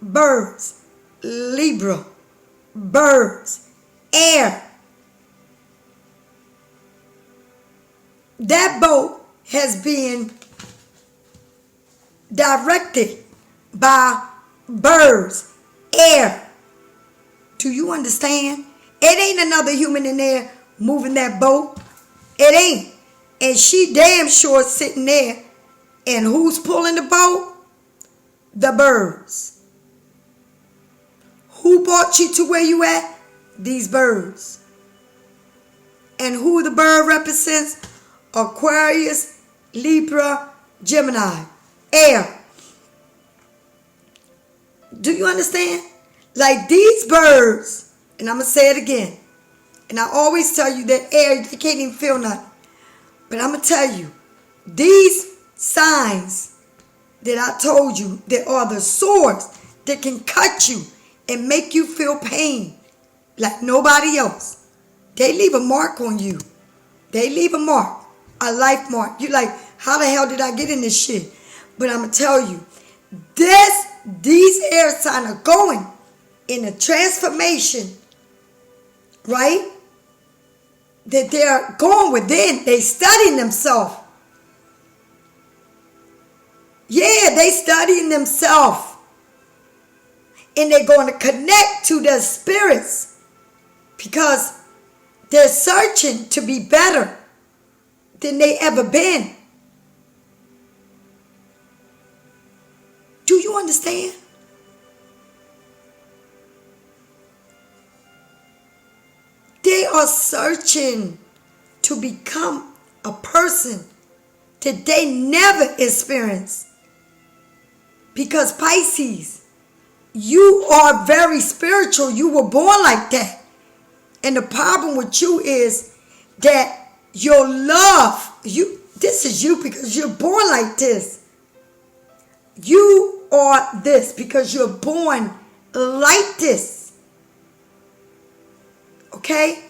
birds. Libra, birds. Air. That boat has been directed by birds, air. Do you understand? It ain't another human in there moving that boat. It ain't. And she damn sure sitting there. And who's pulling the boat? The birds. Who brought you to where you at? These birds. And who the bird represents? Aquarius, Libra, Gemini, air. Do you understand? Like these birds, and I'm going to say it again. And I always tell you that air, they can't even feel nothing. But I'm going to tell you, these signs that I told you, that are the swords that can cut you and make you feel pain like nobody else. They leave a mark on you. They leave a mark, a life mark. You like, how the hell did I get in this shit? But I'm going to tell you, these air signs are going in a transformation, right? That they're going within. They studying themselves. Yeah, they studying themselves. And they're going to connect to their spirits because they're searching to be better than they ever been. Do you understand? They are searching to become a person that they never experienced. Because Pisces, you are very spiritual. You were born like that. And the problem with you is that your love, this is you because you're born like this. You are this because you're born like this. Okay?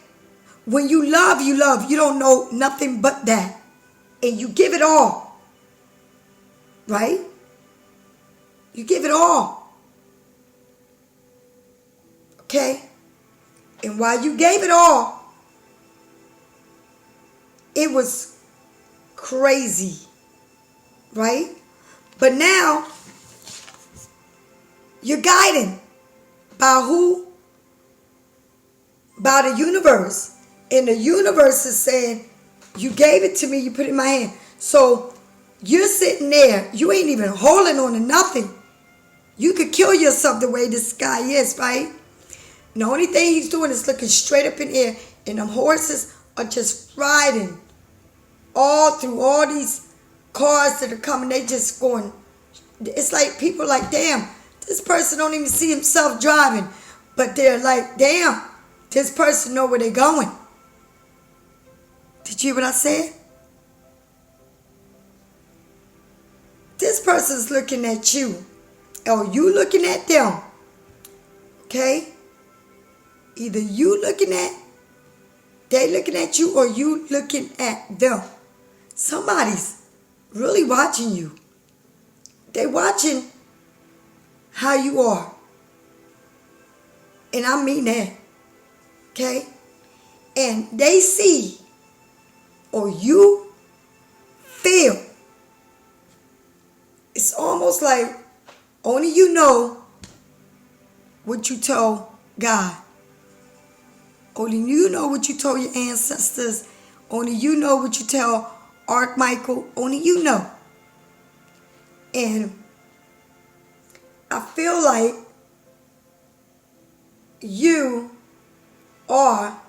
When you love, you love. You don't know nothing but that. And you give it all. Right? You give it all. Okay? And while you gave it all, it was crazy. Right? But now, you're guided by who? By the universe. And the universe is saying, you gave it to me, you put it in my hand. So, you're sitting there, you ain't even holding on to nothing. You could kill yourself the way this guy is, right? And the only thing he's doing is looking straight up in the air, and them horses are just riding all through all these cars that are coming. They just going, it's like people like, damn, this person don't even see himself driving. But they're like, damn, this person know where they're going. Did you hear what I said? This person's looking at you. Or you looking at them. Okay? Either you looking at, they looking at you, or you looking at them. Somebody's really watching you. They watching how you are. And I mean that. Okay? And they see, or you feel. It's almost like only you know what you told God. Only you know what you told your ancestors. Only you know what you tell Archmichael. Only you know. And I feel like you are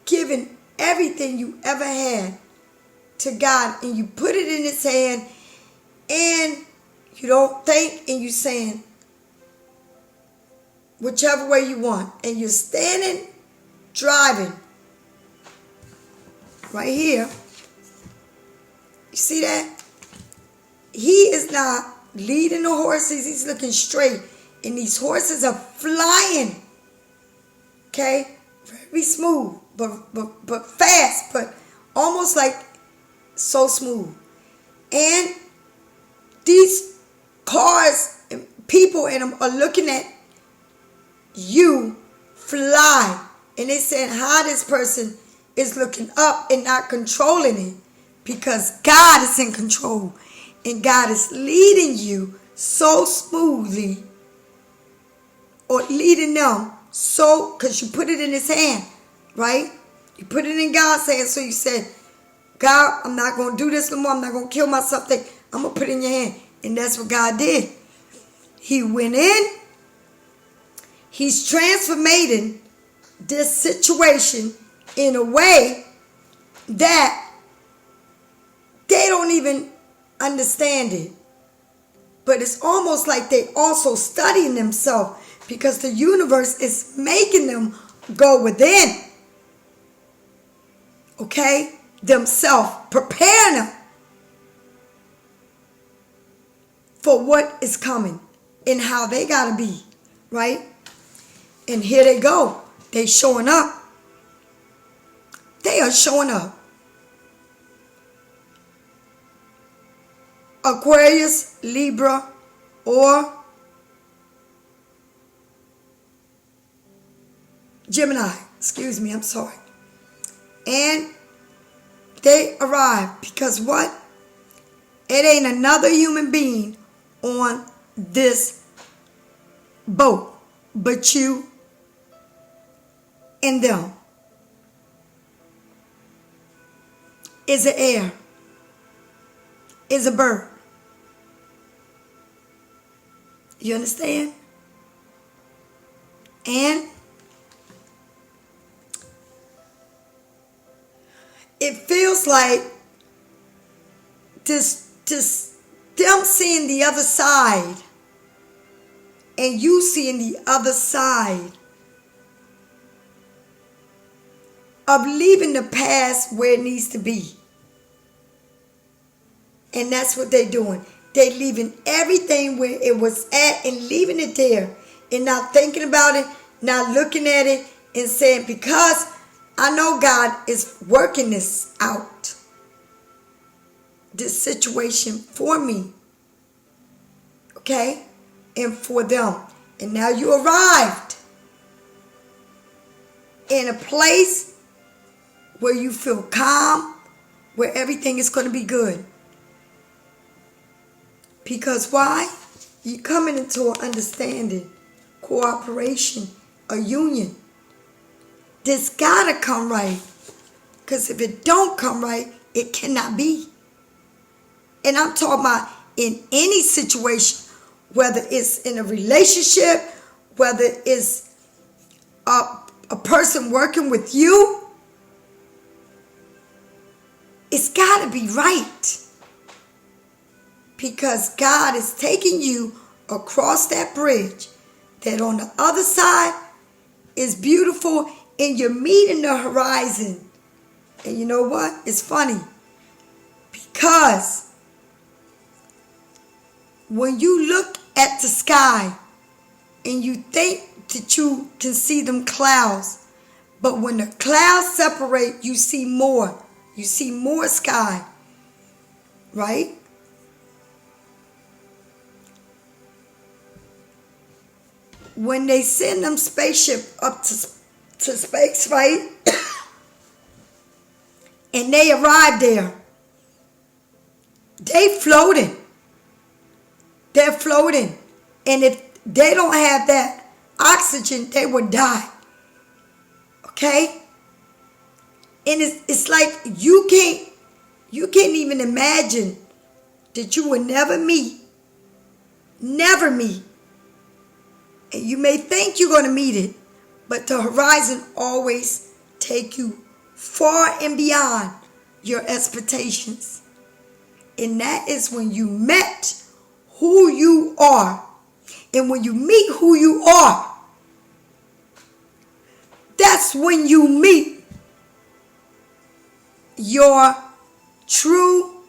giving everything you ever had to God, and you put it in his hand, and you don't think, and you saying whichever way you want, and you're standing driving right here. You see that? He is not leading the horses. He's looking straight, and these horses are flying. Okay, very smooth, but fast, but almost like so smooth. And these cars and people in them are looking at you fly, and they saying how this person is looking up and not controlling it, because God is in control, and God is leading you so smoothly, or leading them so, because you put it in his hand, right? You put it in God's hand. So you said, God, I'm not going to do this no more. I'm not going to kill myself. I'm going to put it in your hand. And that's what God did. He went in. He's transforming this situation in a way that they don't even understand it. But it's almost like they also studying themselves, because the universe is making them go within. Okay? Themselves, preparing them for what is coming and how they gotta be, right? And here they go. They showing up. They are showing up. Aquarius, Libra, or Gemini. Excuse me, I'm sorry. And they arrive because what? It ain't another human being on this boat but you and them. Is an air. Is a bird. You understand? And it feels like them seeing the other side and you seeing the other side of leaving the past where it needs to be. And that's what they're doing. They're leaving everything where it was at and leaving it there and not thinking about it, not looking at it and saying, because I know God is working this out, this situation for me, okay, and for them. And now you arrived in a place where you feel calm, where everything is going to be good. Because why? You're coming into an understanding, cooperation, a union. This gotta come right. Because if it don't come right, it cannot be. And I'm talking about in any situation, whether it's in a relationship, whether it's a person working with you, it's gotta be right. Because God is taking you across that bridge that on the other side is beautiful and you're meeting the horizon. And you know what? It's funny. Because when you look at the sky and you think that you can see them clouds, but when the clouds separate, you see more. You see more sky. Right? When they send them spaceship up to space, right? And they arrive there. They floating. They're floating. And if they don't have that oxygen, they will die. Okay? And it's like you can't even imagine that you will never meet. Never meet. And you may think you're going to meet it, but the horizon always take you far and beyond your expectations. And that is when you met who you are. And when you meet who you are, that's when you meet your true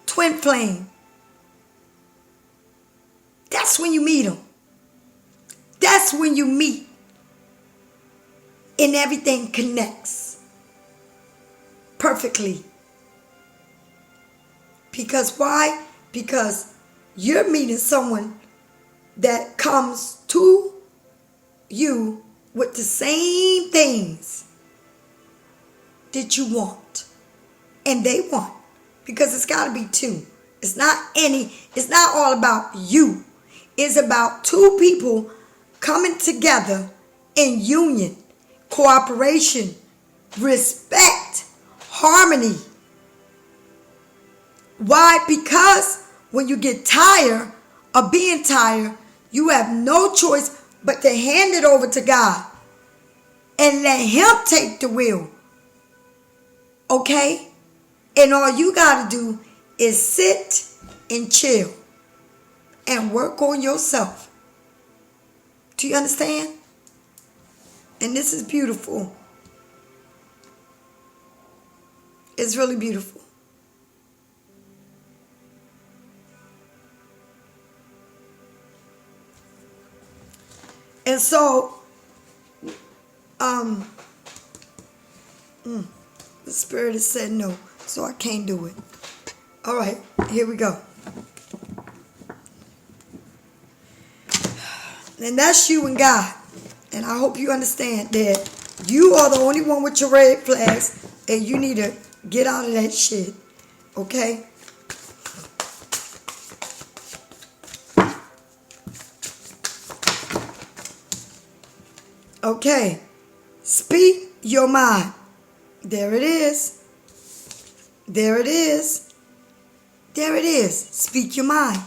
twin flame. That's when you meet them. That's when you meet. And everything connects perfectly. Because why? Because you're meeting someone that comes to you with the same things that you want. And they want. Because it's got to be two. It's not all about you. It's about two people coming together in union, cooperation, respect, harmony. Why? Because when you get tired of being tired, you have no choice but to hand it over to God and let Him take the wheel. Okay? And all you got to do is sit and chill and work on yourself. Do you understand? And this is beautiful. It's really beautiful. And so, the Spirit has said no. so I can't do it. All right, here we go. And that's you and God. And I hope you understand that you are the only one with your red flags, and you need to get out of that shit. Okay? Okay. Speak your mind. There it is. There it is. There it is. Speak your mind.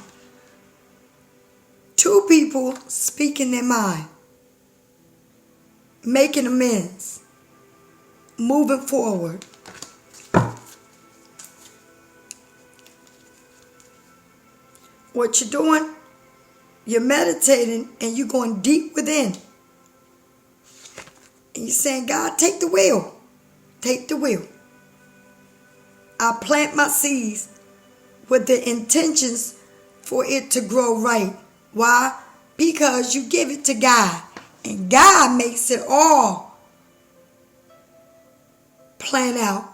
Two people speaking their mind. Making amends. Moving forward. What you're doing, you're meditating and you're going deep within. And you're saying, God, take the wheel. Take the wheel. I plant my seeds with the intentions for it to grow right. Why? Because you give it to God. And God makes it all plan out.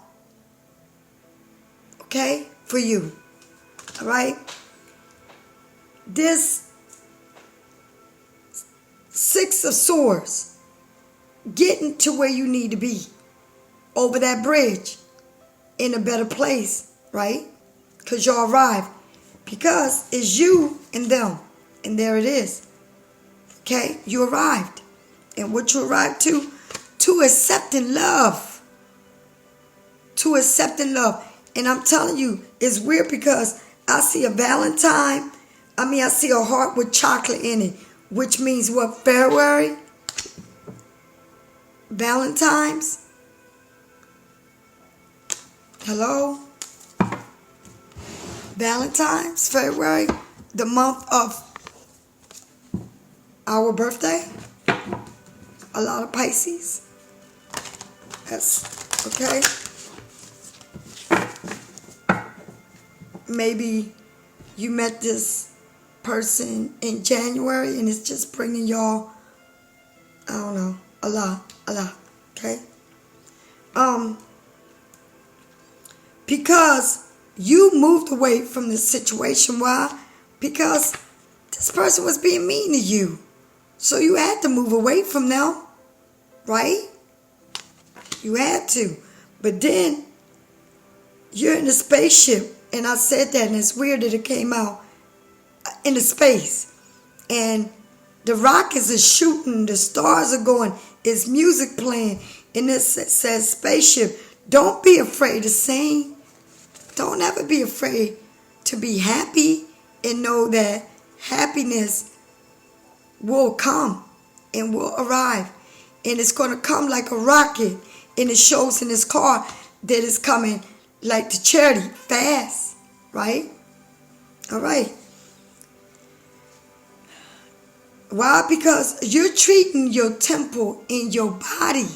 Okay? For you. All right? This Six of Swords, getting to where you need to be, over that bridge, in a better place, right? Because y'all arrived. Because it's you and them. And there it is. Okay? You arrived. And what you arrived to accepting love. To accepting love. And I'm telling you, it's weird because I see a Valentine. I see a heart with chocolate in it. Which means what? February? Valentine's? Hello? Valentine's? February? The month of our birthday? A lot of Pisces. That's okay. Maybe you met this person in January and it's just bringing y'all, I don't know, a lot, okay? Because you moved away from this situation. Why? Because this person was being mean to you. So you had to move away from them, right? You had to. But then you're in a spaceship, and I said that, and it's weird that it came out in the space. And the rockets are shooting, the stars are going, it's music playing, and it says spaceship. Don't be afraid to sing. Don't ever be afraid to be happy and know that happiness will come and will arrive. And it's going to come like a rocket. And it shows in this car that it's coming like the charity, fast, right? All right. Why? Because you're treating your temple in your body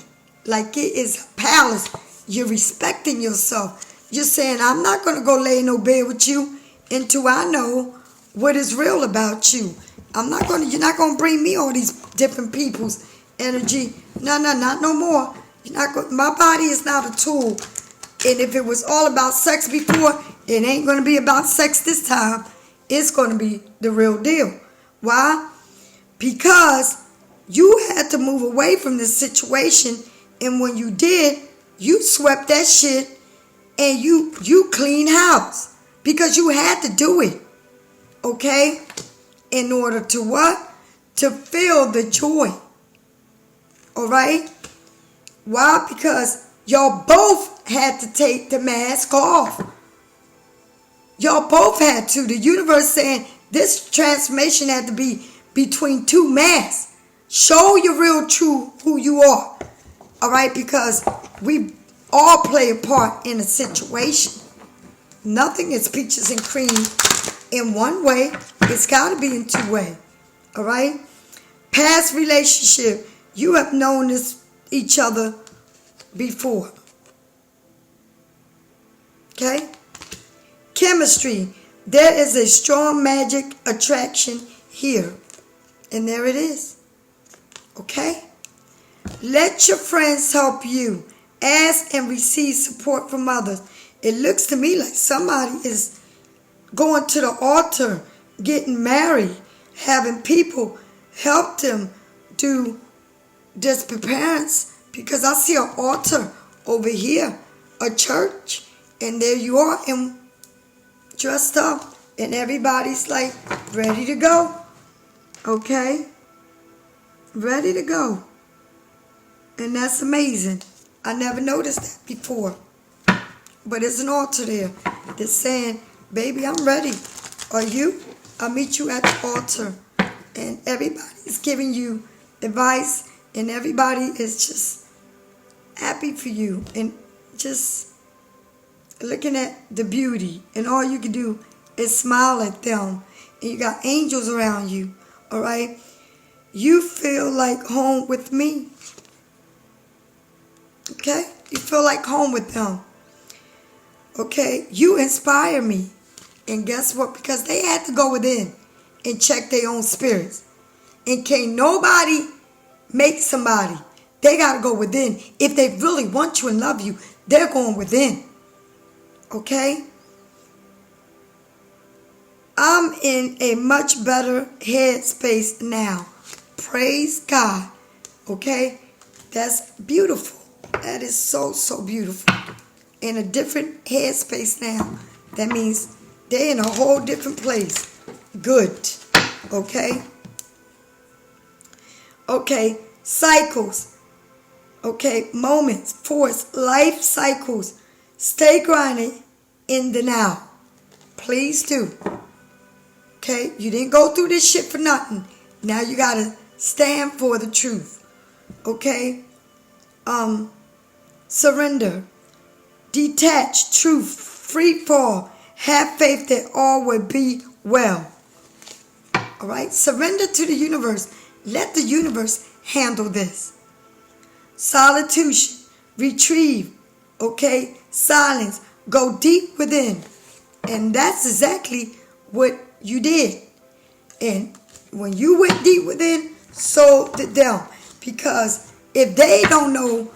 like it is a palace. You're respecting yourself. You're saying, I'm not going to go lay in no bed with you until I know what is real about you. You're not going to bring me all these different people's energy. No, not no more. My body is not a tool. And if it was all about sex before, it ain't going to be about sex this time. It's going to be the real deal. Why? Because you had to move away from this situation. And when you did, you swept that shit and you cleaned house. Because you had to do it. Okay? In order to what? To feel the joy. All right? Why? Because y'all both had to take the mask off. Y'all both had to. The universe saying this transformation had to be between two masks. Show your real true who you are. All right? Because we all play a part in a situation. Nothing is peaches and cream in one way. It's got to be in two ways. All right? Past relationship. You have known each other before. Okay? Chemistry. There is a strong magic attraction here. And there it is. Okay? Let your friends help you. Ask and receive support from others. It looks to me like somebody is going to the altar, getting married, having people help them do this preparedness, because I see an altar over here, a church, and there you are, and dressed up, and everybody's like ready to go. Okay? Ready to go. And that's amazing. I never noticed that before. But there's an altar there that's saying, baby, I'm ready. Are you? I'll meet you at the altar. And everybody's giving you advice, and everybody is just happy for you and just looking at the beauty. And all you can do is smile at them. And you got angels around you. All right? You feel like home with me. Okay? You feel like home with them. Okay? You inspire me. And guess what? Because they had to go within and check their own spirits. And can't nobody make somebody. They got to go within. If they really want you and love you, they're going within. Okay? I'm in a much better headspace now. Praise God. Okay? That's beautiful. That is so, so beautiful. In a different headspace now. That means they're in a whole different place. Good. Okay? Okay. Cycles. Okay. Moments. Force. Life cycles. Stay grinding in the now. Please do. Okay? You didn't go through this shit for nothing. Now you gotta stand for the truth. Okay? Surrender. Detach. Truth. Free fall. Have faith that all will be well. Alright? Surrender to the universe. Let the universe handle this. Solitude. Retrieve. Okay? Silence. Go deep within. And that's exactly what you did. And when you went deep within, so did them. Because if they don't know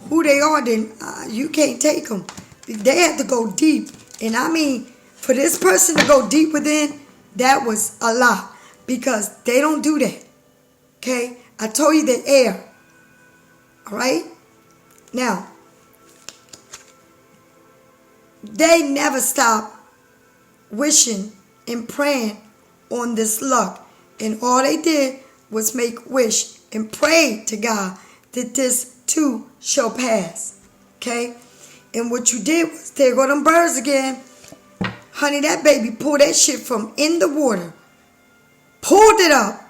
who they are, then you can't take them. They have to go deep. And I mean, for this person to go deep within, that was a lot. Because they don't do that. Okay? I told you the air. Alright? Now, they never stop wishing and praying on this luck. And all they did was make wish and pray to God that this too shall pass. Okay? And what you did was, there go them birds again. Honey, that baby pulled that shit from in the water. Pulled it up.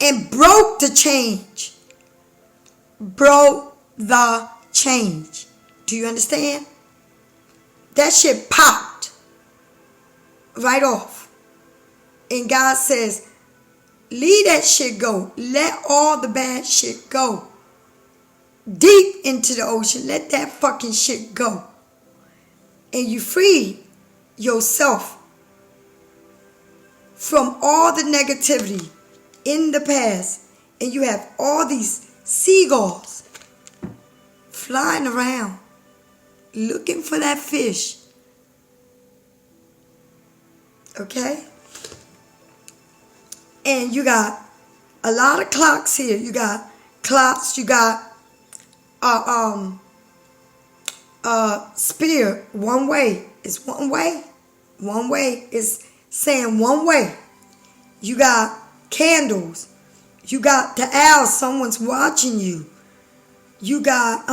And broke the change. Broke the change. Do you understand? That shit popped. Right off. And God says, leave that shit go. Let all the bad shit go. Deep into the ocean. Let that fucking shit go. And you free yourself from all the negativity in the past. And you have all these seagulls flying around looking for that fish. Okay? And you got a lot of clocks here. You got clocks. You got spear. One way. It's one way. One way is saying one way. You got candles. You got the owl. Someone's watching you. You got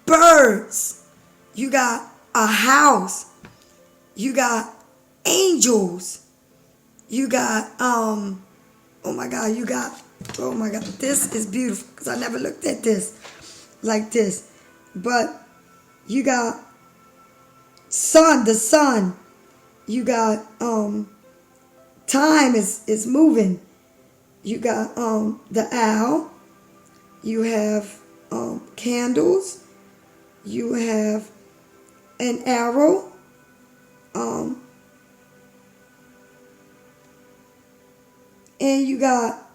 birds. You got a house. You got angels. You got oh my God, this is beautiful, because I never looked at this like this. But you got the sun. You got time is moving. You got the owl. You have candles. You have an arrow. And you got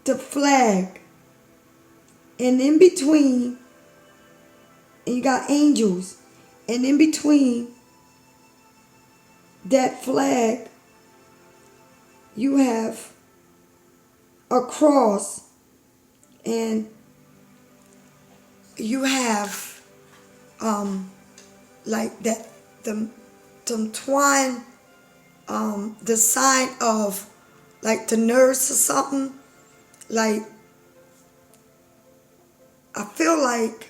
the flag. And in between, and you got angels. And in between that flag, you have a cross. And you have like that the twine, the sign of like the nurse or something. Like, I feel like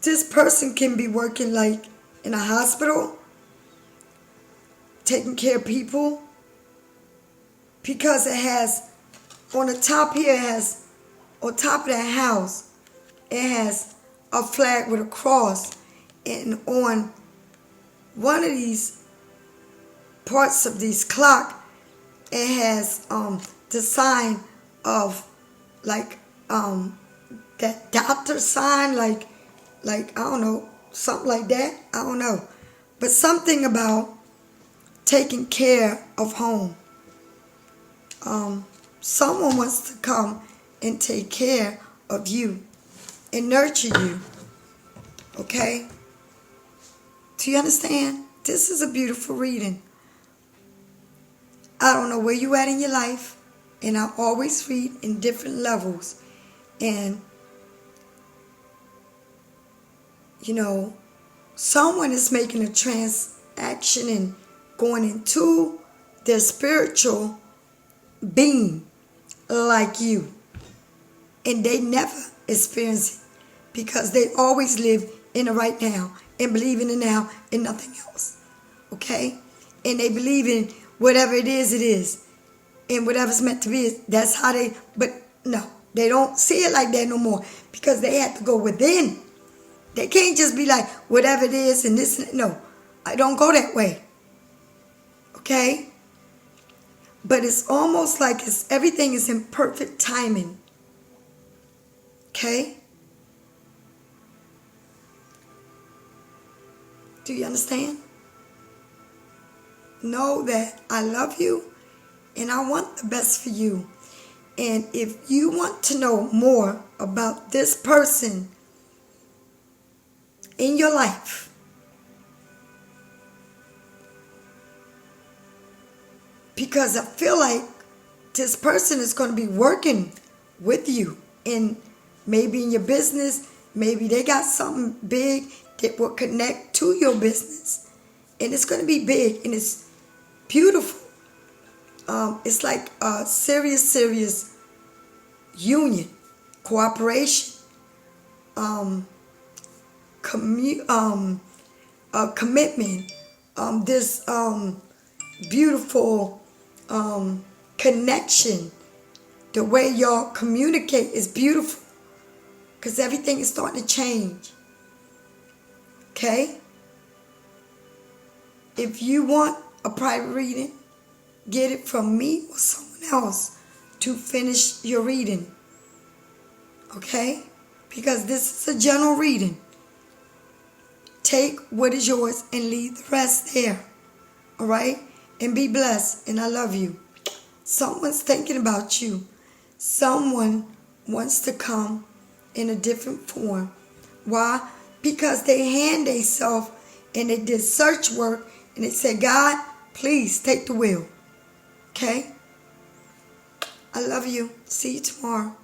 this person can be working like in a hospital, taking care of people, because it has on the top here, it has on top of that house, it has a flag with a cross, and on one of these parts of this clock, it has the sign of like that doctor sign, like I don't know, something like that. I don't know, but something about taking care of home. Someone wants to come and take care of you and nurture you. Okay? Do you understand? This is a beautiful reading. I don't know where you at in your life, and I always read in different levels. And, you know, someone is making a transaction and going into their spiritual being like you. And they never experience it because they always live in the right now and believe in the now and nothing else. Okay? And they believe in whatever it is. And whatever's meant to be, that's how they, but no, they don't see it like that no more because they have to go within. They can't just be like, whatever it is and this and that. No, I don't go that way. Okay? But it's almost like everything is in perfect timing. Okay? Do you understand? Know that I love you and I want the best for you. And if you want to know more about this person in your life, because I feel like this person is going to be working with you in maybe in your business, maybe they got something big that will connect to your business. And it's going to be big and it's beautiful. It's like a serious union, cooperation, commitment, this beautiful connection. The way y'all communicate is beautiful because everything is starting to change. Okay? If you want a private reading, get it from me or someone else to finish your reading. Okay? Because this is a general reading. Take what is yours and leave the rest there. All right? And be blessed. And I love you. Someone's thinking about you. Someone wants to come in a different form. Why? Because they hand themselves and they did search work and they said, God, please take the wheel. Okay? I love you. See you tomorrow.